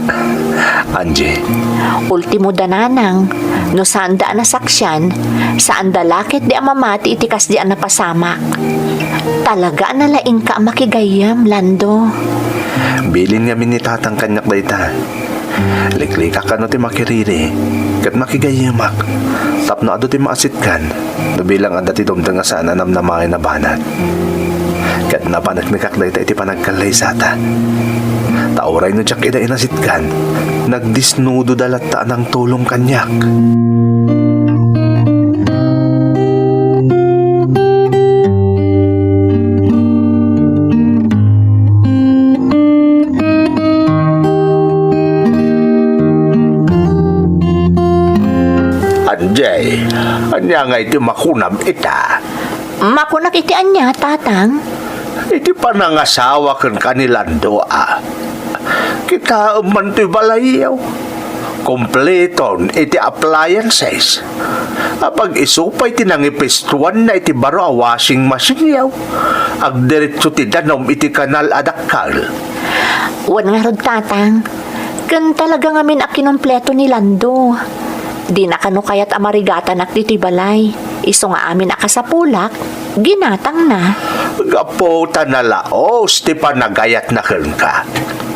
S5: Angie,
S4: Ultimo dananang, no saan daan nasaksyan, saan dalakit di amamati itikas di napasamak. Talaga nalaing ka makigayam, Lando.
S5: bilin nga minitatang kanyak dayta. Liklika ka no ti makiriri, kat makigayimak. Tapno ado ti maasitkan, nabilang anda ti dumdang nga saan namnamay na banat. Kat napanagnikak dayta iti panagkalay sata. Tauray no tsak ida inasitkan, nagdisnudo dalatta ng tulong kanyak.
S6: Anjay, anya nga iti makunam ita.
S4: Makunak iti anya, tatang.
S6: Iti panangasawa ken kanilando Kita man to'y balayaw. Kompleton iti appliances. Apag isupay tinangipistuan na iti baro a washing machine yaw. Agdiretso ti danom iti kanal adakal.
S4: Wan nga rod, tatang. Kan talaga nga min akinumpleto ni Lando. Di na kano kayat amarigatan ak diti balay. Iso nga amin akasapulak, ginatang na.
S6: Gaputa na laos ti panagayat na ka.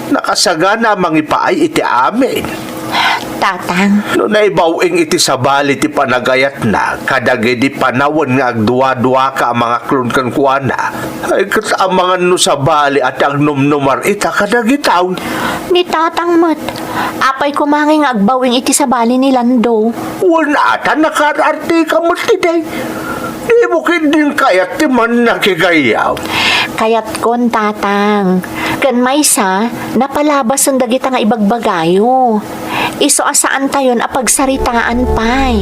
S6: Nakasagana mangipaay iti amin.
S4: Tatang,
S6: No naibawing iti sabali ti panagayat na, kadagi di panawon nga agduwa-duwa ka ang mga klon kan kuana. Ay kat amangan no sabali at ang numnumar ita kadagi taon.
S4: ni tatang mat. Apay kumangay nga agbawing iti sabali ni Lando.
S6: Wala ata nakararte ka mo tiday. Di mo kindin kayat ti man nakigayaw.
S4: Kayat kon, tatang. Kan maysa, napalabas ang dagita nga ibagbagayo. Iso asaan tayon apagsaritaan pay.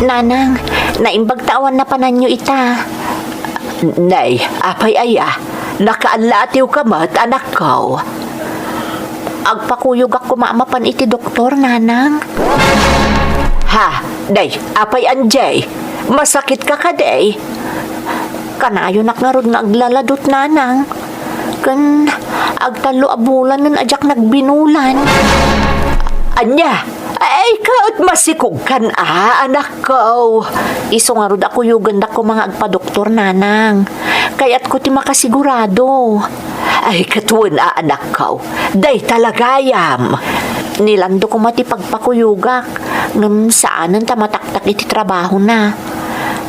S4: Nanang, naimbagtawan na pananyo ita.
S1: Nay, apay aya, nakaanlatiw ka mat, anak ko.
S4: Agpakuyog ako maamapan iti doktor, nanang.
S1: Ha, day, apay anjay, masakit ka ka, day.
S4: Kanayo nak nga rod nga aglaladot, nanang. Kan agtalo abulan nun ajak nagbinulan.
S1: Anya, ay kaot masikog kan anak ko.
S4: Iso nga rod ako yugandak ko mga agpa-doktor, nanang. Kaya't ko ti makasigurado.
S1: Ay katuan anak ko, day talagayam.
S4: Nilando ko mati pagpakuyugak. Ngam saanan ta mataktak iti trabaho na.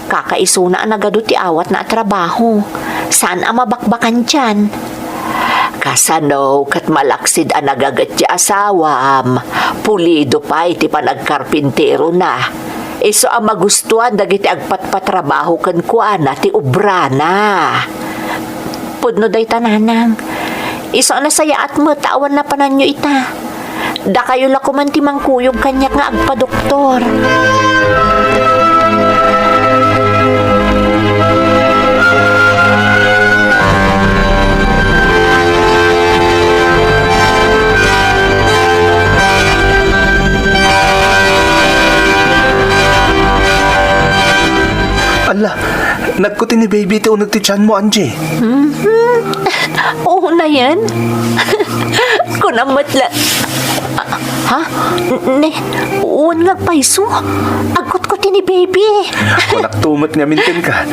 S4: Kakaiso na nagado ti awat na trabaho. Saan ang mabakbakan tiyan? Kasano kat malaksid ang nagagat ti asawam. Pulido pa iti panagkarpintero na. Iso ang magustuhan dagiti agpatpatrabaho kan kuana ti ubrana. Pudno day tananang. Iso ang nasayaat mo tawan na pananyo ita. Da kayo lakuman ti mangkuyog kanyak nga agpa-doktor.
S5: Ala, nagkuti ni baby iti unag ti tiyan mo, Angie.
S4: Oo na yan. Kunamot la... Ha? Ne, uwan nga paiso. Agot ko ni baby.
S5: Kung nagtumot nga mintin ka.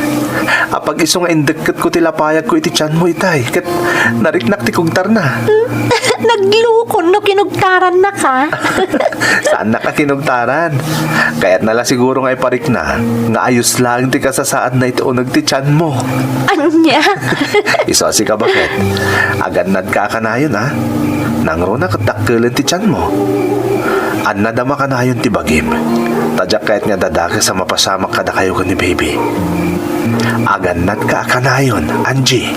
S5: Apag iso nga indagkat ko tilapayag ko iti tiyan mo itay. Kat nariknak ti kugtar na.
S4: Naglukon no kinugtaran na ka.
S5: Saan na ka kinugtaran? Kaya't nala siguro nga iparik na. Nga ayos lang ti kasasaan na ito unag ti tiyan mo.
S4: Anya?
S5: Iso si ka bakit? Agad nagkakanayon ha? Nangro na katakkelan ti tiyan mo. An nadama ka na yun ti bagim. Tadyak kahit nga dadaka sa mapasamak kada kayo ko ni baby. Agan nagkakanayon, Angie.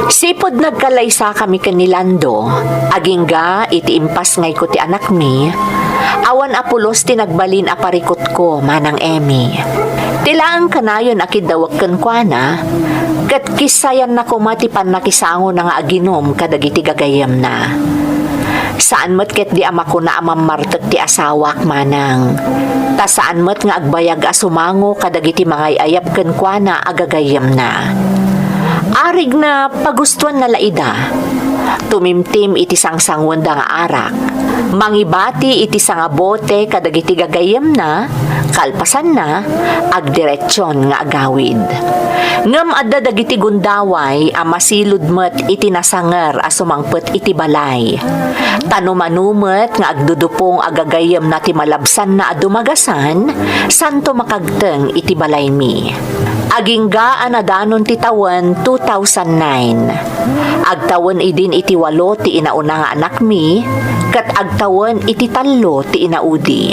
S4: Sipod nagkalaysa kami kanilando, agingga iti impas ngay ko ti anak mi, awan apulos ti nagbalin aparikot ko manang Emmy. Tilaan kanayon akid dawag ken kuana, kat kisayan na kumatipan na kisango na nga aginom kadagiti gagayam na. Saan mo't ket di ama ko na amamartet ti asawak manang. Ta saan mo't nga agbayag asumango kadagiti mga ayap ken kuana agagayam na. Arig na pagustuhan na laida. Tumimtim iti sangsangwan da nga arak. Mangibati iti sangabote kadagiti gagayem na, kalpasan na, agdiretsyon nga agawid. Ngam adda dagiti gundaway a masilud met iti nasanger a sumangpet iti balay. Tanumanumet nga agdudupong agagayem na ti malabsan na adumagasan, santo makagteng iti balay mi. Agingga anadanon ti tawen 2009. Agtawan idin iti 8 ti inauna nga anak mi, kat agtawan iti 3 ti inaudi.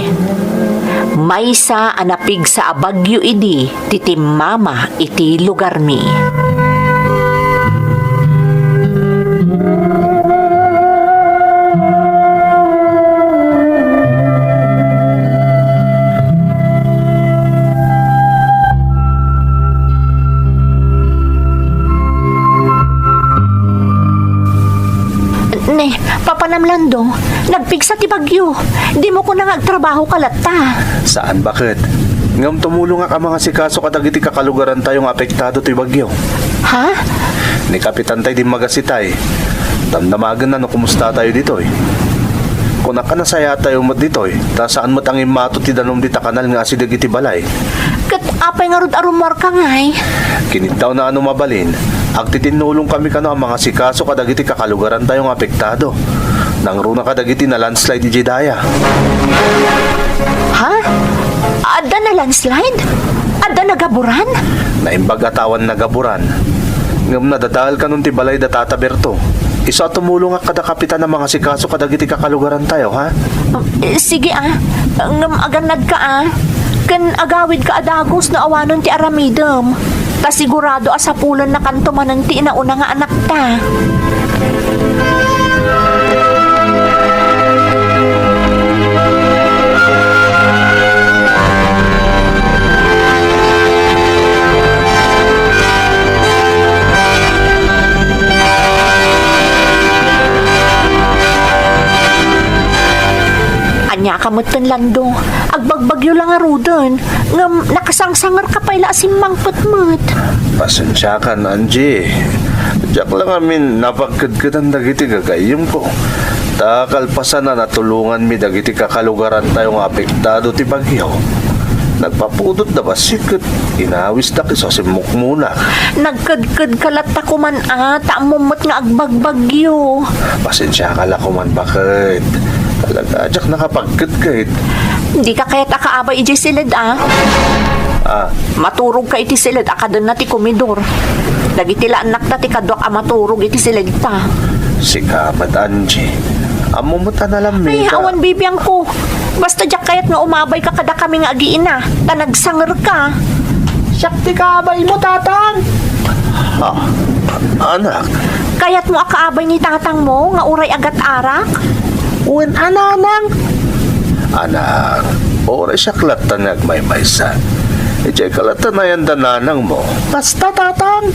S4: Maysa anapig sa abagyo idi ti timmama iti lugar mi. Papanamlando, nagpigsa ti bagyo. Di mo ko nang agtrabaho kalata.
S5: Saan bakit? Ngam tumulong nga ka mga sikaso kadagiti kakalugaran tayong apektado ti bagyo.
S4: Ha?
S5: Ni Kapitan tay di magasitay. Damdamagan na no kumusta tayo dito eh. Kung nakanasaya tayo mo dito eh. Ta saan mo tanging mato ti danom di takanal nga si dagiti balay.
S4: Kat apay nga rod arumar ka ngay.
S5: Kinitaw na ano mabalin. Agtitinulong kami kano ang mga sikaso kadagiti kakalugaran tayong apektado. Nangruna kadagiti na landslide di Jedaya.
S4: Ha? Adda na landslide? Adda na gaburan?
S5: Naimbag atawan na gaburan. Ngam nadadahal ka nun ti balay da Tata Berto. Isa tumulong nga kada kapitan ng mga sikaso kadagiti kakalugaran tayo, ha?
S4: Sige ngam aganad ka Ken agawid ka adagos na awanon ti aramidem. Ta sigurado asapulan na kanto manan ti inauna nga anak ta. Anya ka mo't Lando. Agbagbagyo lang nga rudan. Ngam nakasangsangar ka pala si Mang Putmut.
S5: Pasensya ka na, Angie. Diyak lang amin napagkadkadan dagiti gagayim ko. Takalpasan na natulungan mi dagiti kakalugaran tayong apektado ti bagyo. Nagpapudot na basikot. Inawis na kiso si Mukmuna.
S4: Nagkadkad kalat ako man taamumot nga agbagbagyo.
S5: Pasensya ka lang kuman bakit. Talaga, Jack nakapagkadkad.
S4: Hindi ka kaya takaabay iti silid Maturog ka iti silid akadan na ti komedor. Dagiti anak na ti kadwak maturog iti silid ta.
S5: Sikamat, Angie. Amumot na lang,
S4: Ay,
S5: Mika.
S4: awan bibiyang ko. Basta jak kayat nga umabay ka kada kami nga agiina. Tanagsanger ka.
S5: Sakti kaabay mo, tatang. Anak.
S4: Kayat mo akaabay ni tatang mo nga uray agat arak.
S5: Uwin, ananang. Anak, oray siya klatan nagmaymaysan. Ijay kalatan na yan dananang mo. Basta, tatang.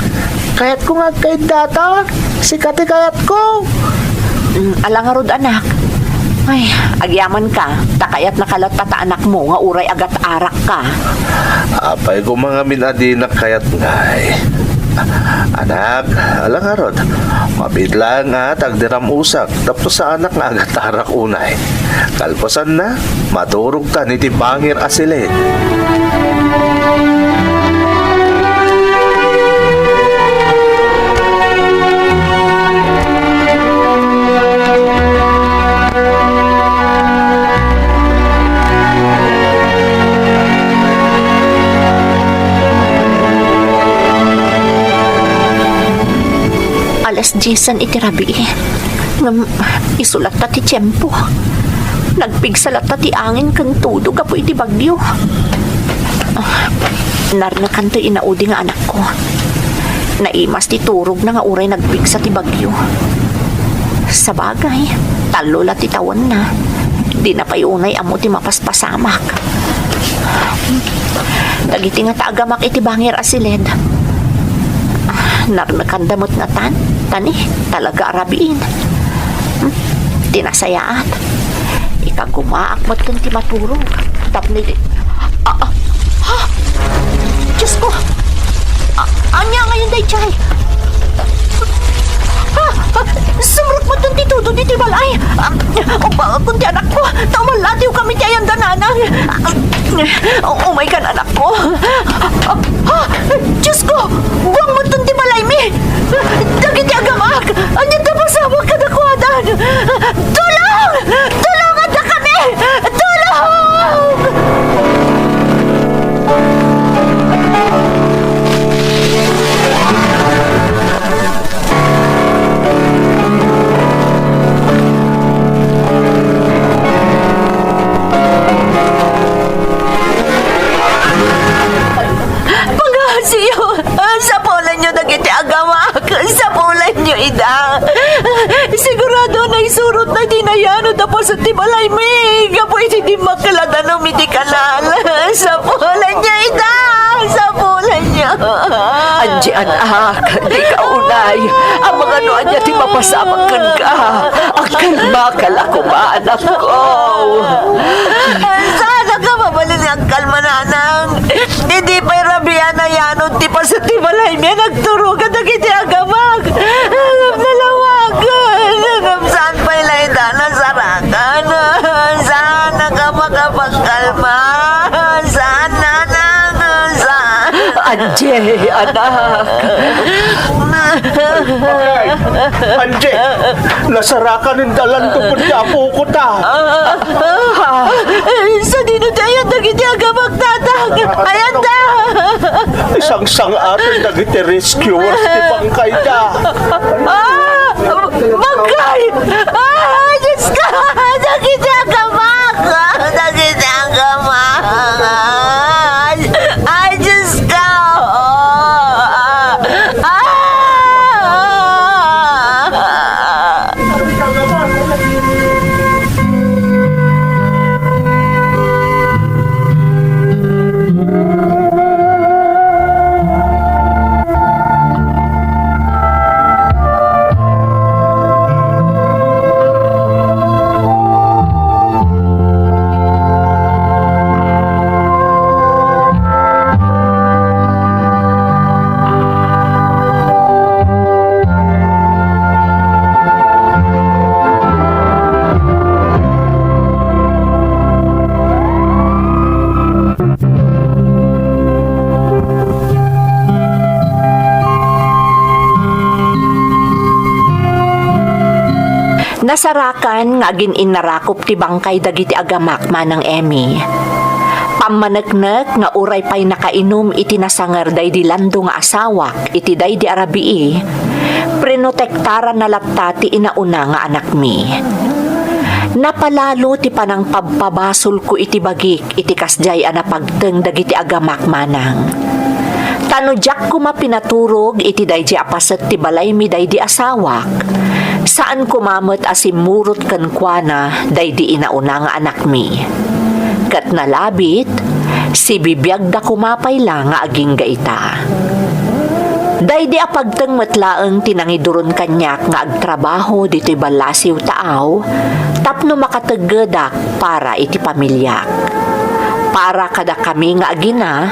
S5: Kayat ko nga kay data. Sikati kayat ko.
S4: Alangarod anak. Ay, agyaman ka. Takayat nakalata ta anak mo nga uray agat arak ka.
S5: Apay ko mga minadinak kayat ngay. Anak, alangarod. Mabidlang at agdiram usak. Tapos sa anak nga agatarak unay. Kalpasan na, maturog ta ni Tibangir Asilit.
S4: Alas 10 itirabi ngam isulat ta ti tiyempo. Nagpigsalat ta ti angin kan tudog apo iti bagyo. Narnakan ti inaudi nga anak ko. Naimas ti turog na nga uray nagpigsa ti bagyo. Sa bagay, talo la ti tawan na. Di na payunay amo ti mapaspasamak. Dagiti nga taagamak iti Bangir Asiled. Narnakandamot nga tani, talaga arabiin. Tinasayaat. Ikagumaak mat kan ti maturog. Tapni di. Diyos ko! Anya ngayon day, Chay? Sumrot mo dun titudo di balay. Kundi anak ko, tamalatiw kami tiyan dananang. Umay ka na anak ko. Diyos ko, buwang mo dun balay mi. Dagiti agamak, anya tapasawag ka na kuwadan. Tulong! Tulungan na kami! Tulong! Pangasiyo, sa pulan nyo nagiti agamak, sa pulan nyo ida. Sigurado na isurot na dinayano tapos at tibalay mi. Gapo iti di makaladanom iti kanal. Sa pulan nyo ida, sa pulan nyo.
S1: Anji anak, di ka unay. Ang mga noan niya ti mapasamakan ka. Akal makal ako ba, anak ko.
S4: Sana ka mabalin ang kalma nanang. Hindi pa'y rabian na yanod ti pa sa tibalay mi. Nagturugan na kiti agamag. Nalawagan. Saan pa'y layda na sarakan. Sana ka makapagkalma. Sana nanang. Sana.
S1: Anji, anak.
S6: Anje, nasarakan ng dalan to po niya po ko ta.
S4: Sa dino tayo nagiti agamag tatang. Ayan da.
S6: Isang sang-atin nagiti rescuers ni Bangkay da.
S4: Magkay! Diyos ka! Nagiti agamag! Nagiti agamag! Ay, Diyos ka! Nasarakan nga agin inarakop ti bangkay dagiti agamak manang Emmy. Pamanagnak nga uray pa'y nakainom iti nasangar day di lando nga asawak iti day di arabii, prinotektaran na laptati inauna nga anak mi. Napalalo ti panang pabpabasol ko iti bagik iti kasjay anapagteng dagiti agamak manang. Tanudyak ko mapinaturog iti day di apaset ti balay mi day di asawak. Saan kumamot asimurot kankwana day di inauna nga anak mi. Kat nalabit, si bibiyag da kumapay lang nga aging gaita. Day di apagteng matlaeng tinangiduron kanyak nga agtrabaho dito'y balasiw taaw, tapno makataggedak para iti pamilyak. Para kada kami nga agina,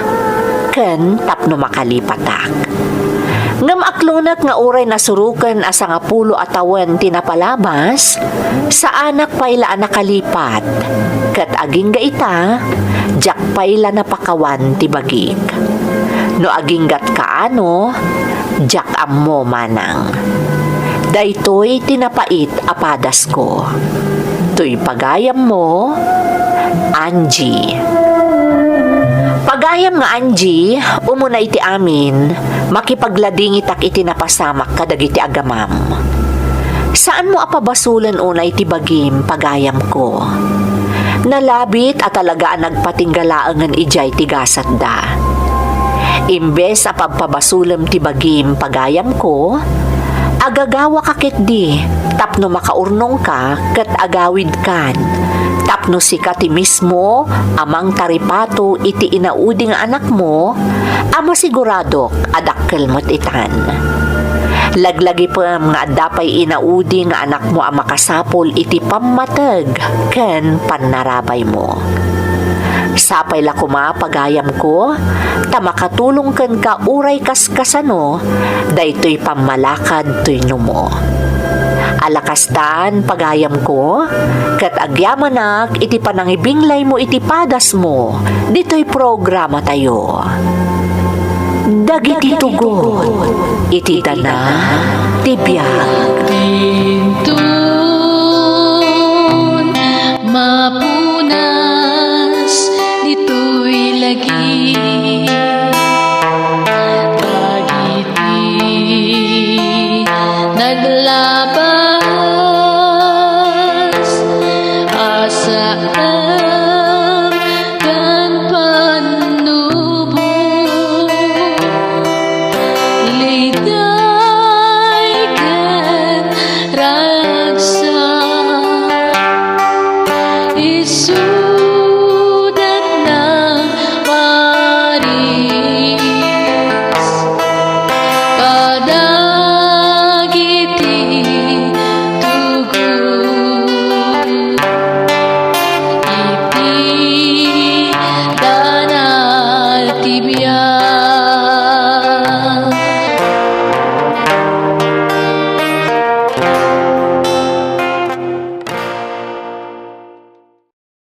S4: ken tapno makalipatak. Ngam aklunak nga uray nasurukan asa nga 10 atawan tinapalabas, sa anak payla nakalipat, kat aging gaita, jak payla napakawan ti bagik. No aging gat kaano, jak ammo manang. Daytoy tinapait apadas ko. Tuy pagayam mo, Angie. Pagayam nga Angie, umuna iti amin, makipaglading itak iti napasamak kadagiti agamam. Saan mo apabasulan una iti bagim pagayam ko? Nalabit at talagaan nagpatinggalaangan ijay tigasat da. Imbes apagpabasulam ti bagim pagayam ko, agagawa kakit di, tapno makaurnong ka kat agawid kan. Tapno si kati mismo, amang taripato iti inaudi nga anak mo, ama siguradok adakkel mo't itan. Laglagi pa nga dapay inaudi nga anak mo ang makasapol iti pammatag ken panarabay mo. Sapay la kuma pagayam ko, tamakatulong ken ka uray kaskasano, daytoy pamalakad tuyno mo. Alakastan pagayam ko, kat agyamanak iti panangibinglay mo iti padas mo, dito'y programa tayo. Dagiti tugot, iti dana, tibiyag.